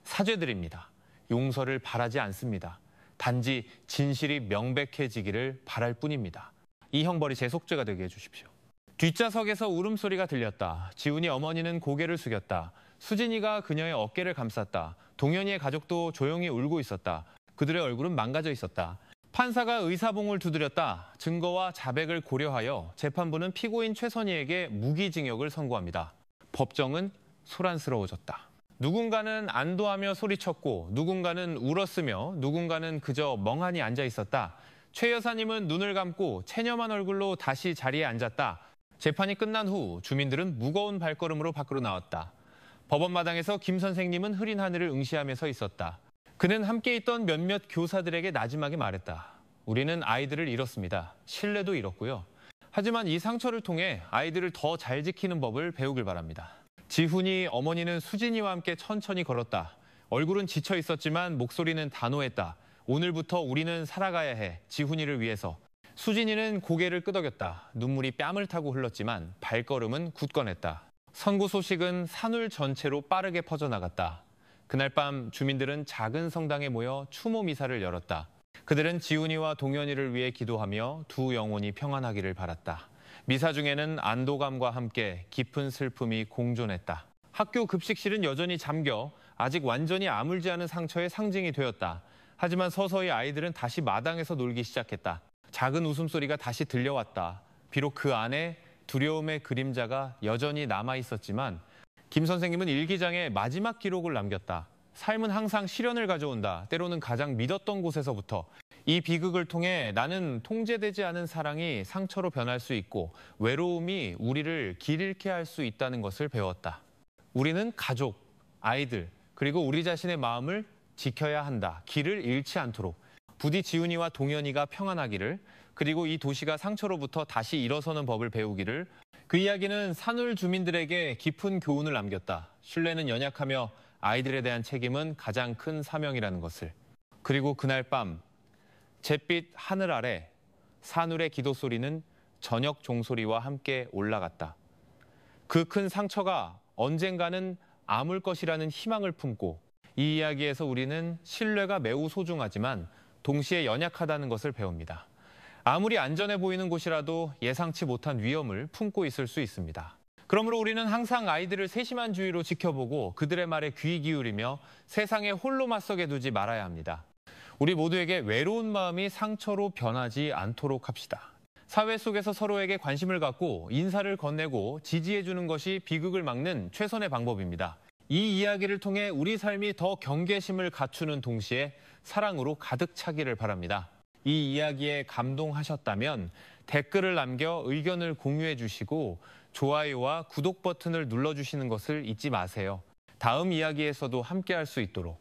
사죄드립니다. 용서를 바라지 않습니다. 단지 진실이 명백해지기를 바랄 뿐입니다. 이 형벌이 제 속죄가 되게 해주십시오. 뒷좌석에서 울음소리가 들렸다. 지훈이 어머니는 고개를 숙였다. 수진이가 그녀의 어깨를 감쌌다. 동현이의 가족도 조용히 울고 있었다. 그들의 얼굴은 망가져 있었다. 판사가 의사봉을 두드렸다. 증거와 자백을 고려하여 재판부는 피고인 최선희에게 무기징역을 선고합니다. 법정은 소란스러워졌다. 누군가는 안도하며 소리쳤고 누군가는 울었으며 누군가는 그저 멍하니 앉아 있었다. 최 여사님은 눈을 감고 체념한 얼굴로 다시 자리에 앉았다. 재판이 끝난 후 주민들은 무거운 발걸음으로 밖으로 나왔다. 법원 마당에서 김 선생님은 흐린 하늘을 응시하며 서 있었다. 그는 함께 있던 몇몇 교사들에게 나지막에 말했다. 우리는 아이들을 잃었습니다. 신뢰도 잃었고요. 하지만 이 상처를 통해 아이들을 더 잘 지키는 법을 배우길 바랍니다. 지훈이 어머니는 수진이와 함께 천천히 걸었다. 얼굴은 지쳐 있었지만 목소리는 단호했다. 오늘부터 우리는 살아가야 해. 지훈이를 위해서. 수진이는 고개를 끄덕였다. 눈물이 뺨을 타고 흘렀지만 발걸음은 굳건했다. 선고 소식은 산울 전체로 빠르게 퍼져나갔다. 그날 밤 주민들은 작은 성당에 모여 추모 미사를 열었다. 그들은 지훈이와 동현이를 위해 기도하며 두 영혼이 평안하기를 바랐다. 미사 중에는 안도감과 함께 깊은 슬픔이 공존했다. 학교 급식실은 여전히 잠겨 아직 완전히 아물지 않은 상처의 상징이 되었다. 하지만 서서히 아이들은 다시 마당에서 놀기 시작했다. 작은 웃음소리가 다시 들려왔다. 비록 그 안에 두려움의 그림자가 여전히 남아있었지만 김 선생님은 일기장에 마지막 기록을 남겼다. 삶은 항상 시련을 가져온다. 때로는 가장 믿었던 곳에서부터. 이 비극을 통해 나는 통제되지 않은 사랑이 상처로 변할 수 있고 외로움이 우리를 길 잃게 할 수 있다는 것을 배웠다. 우리는 가족, 아이들, 그리고 우리 자신의 마음을 지켜야 한다. 길을 잃지 않도록. 부디 지훈이와 동현이가 평안하기를, 그리고 이 도시가 상처로부터 다시 일어서는 법을 배우기를. 그 이야기는 산울 주민들에게 깊은 교훈을 남겼다. 신뢰는 연약하며 아이들에 대한 책임은 가장 큰 사명이라는 것을. 그리고 그날 밤 잿빛 하늘 아래 산울의 기도 소리는 저녁 종소리와 함께 올라갔다. 그 큰 상처가 언젠가는 아물 것이라는 희망을 품고 이 이야기에서 우리는 신뢰가 매우 소중하지만 동시에 연약하다는 것을 배웁니다. 아무리 안전해 보이는 곳이라도 예상치 못한 위험을 품고 있을 수 있습니다. 그러므로 우리는 항상 아이들을 세심한 주의로 지켜보고 그들의 말에 귀 기울이며 세상에 홀로 맞서게 두지 말아야 합니다. 우리 모두에게 외로운 마음이 상처로 변하지 않도록 합시다. 사회 속에서 서로에게 관심을 갖고 인사를 건네고 지지해주는 것이 비극을 막는 최선의 방법입니다. 이 이야기를 통해 우리 삶이 더 경계심을 갖추는 동시에 사랑으로 가득 차기를 바랍니다. 이 이야기에 감동하셨다면 댓글을 남겨 의견을 공유해 주시고 좋아요와 구독 버튼을 눌러주시는 것을 잊지 마세요. 다음 이야기에서도 함께할 수 있도록.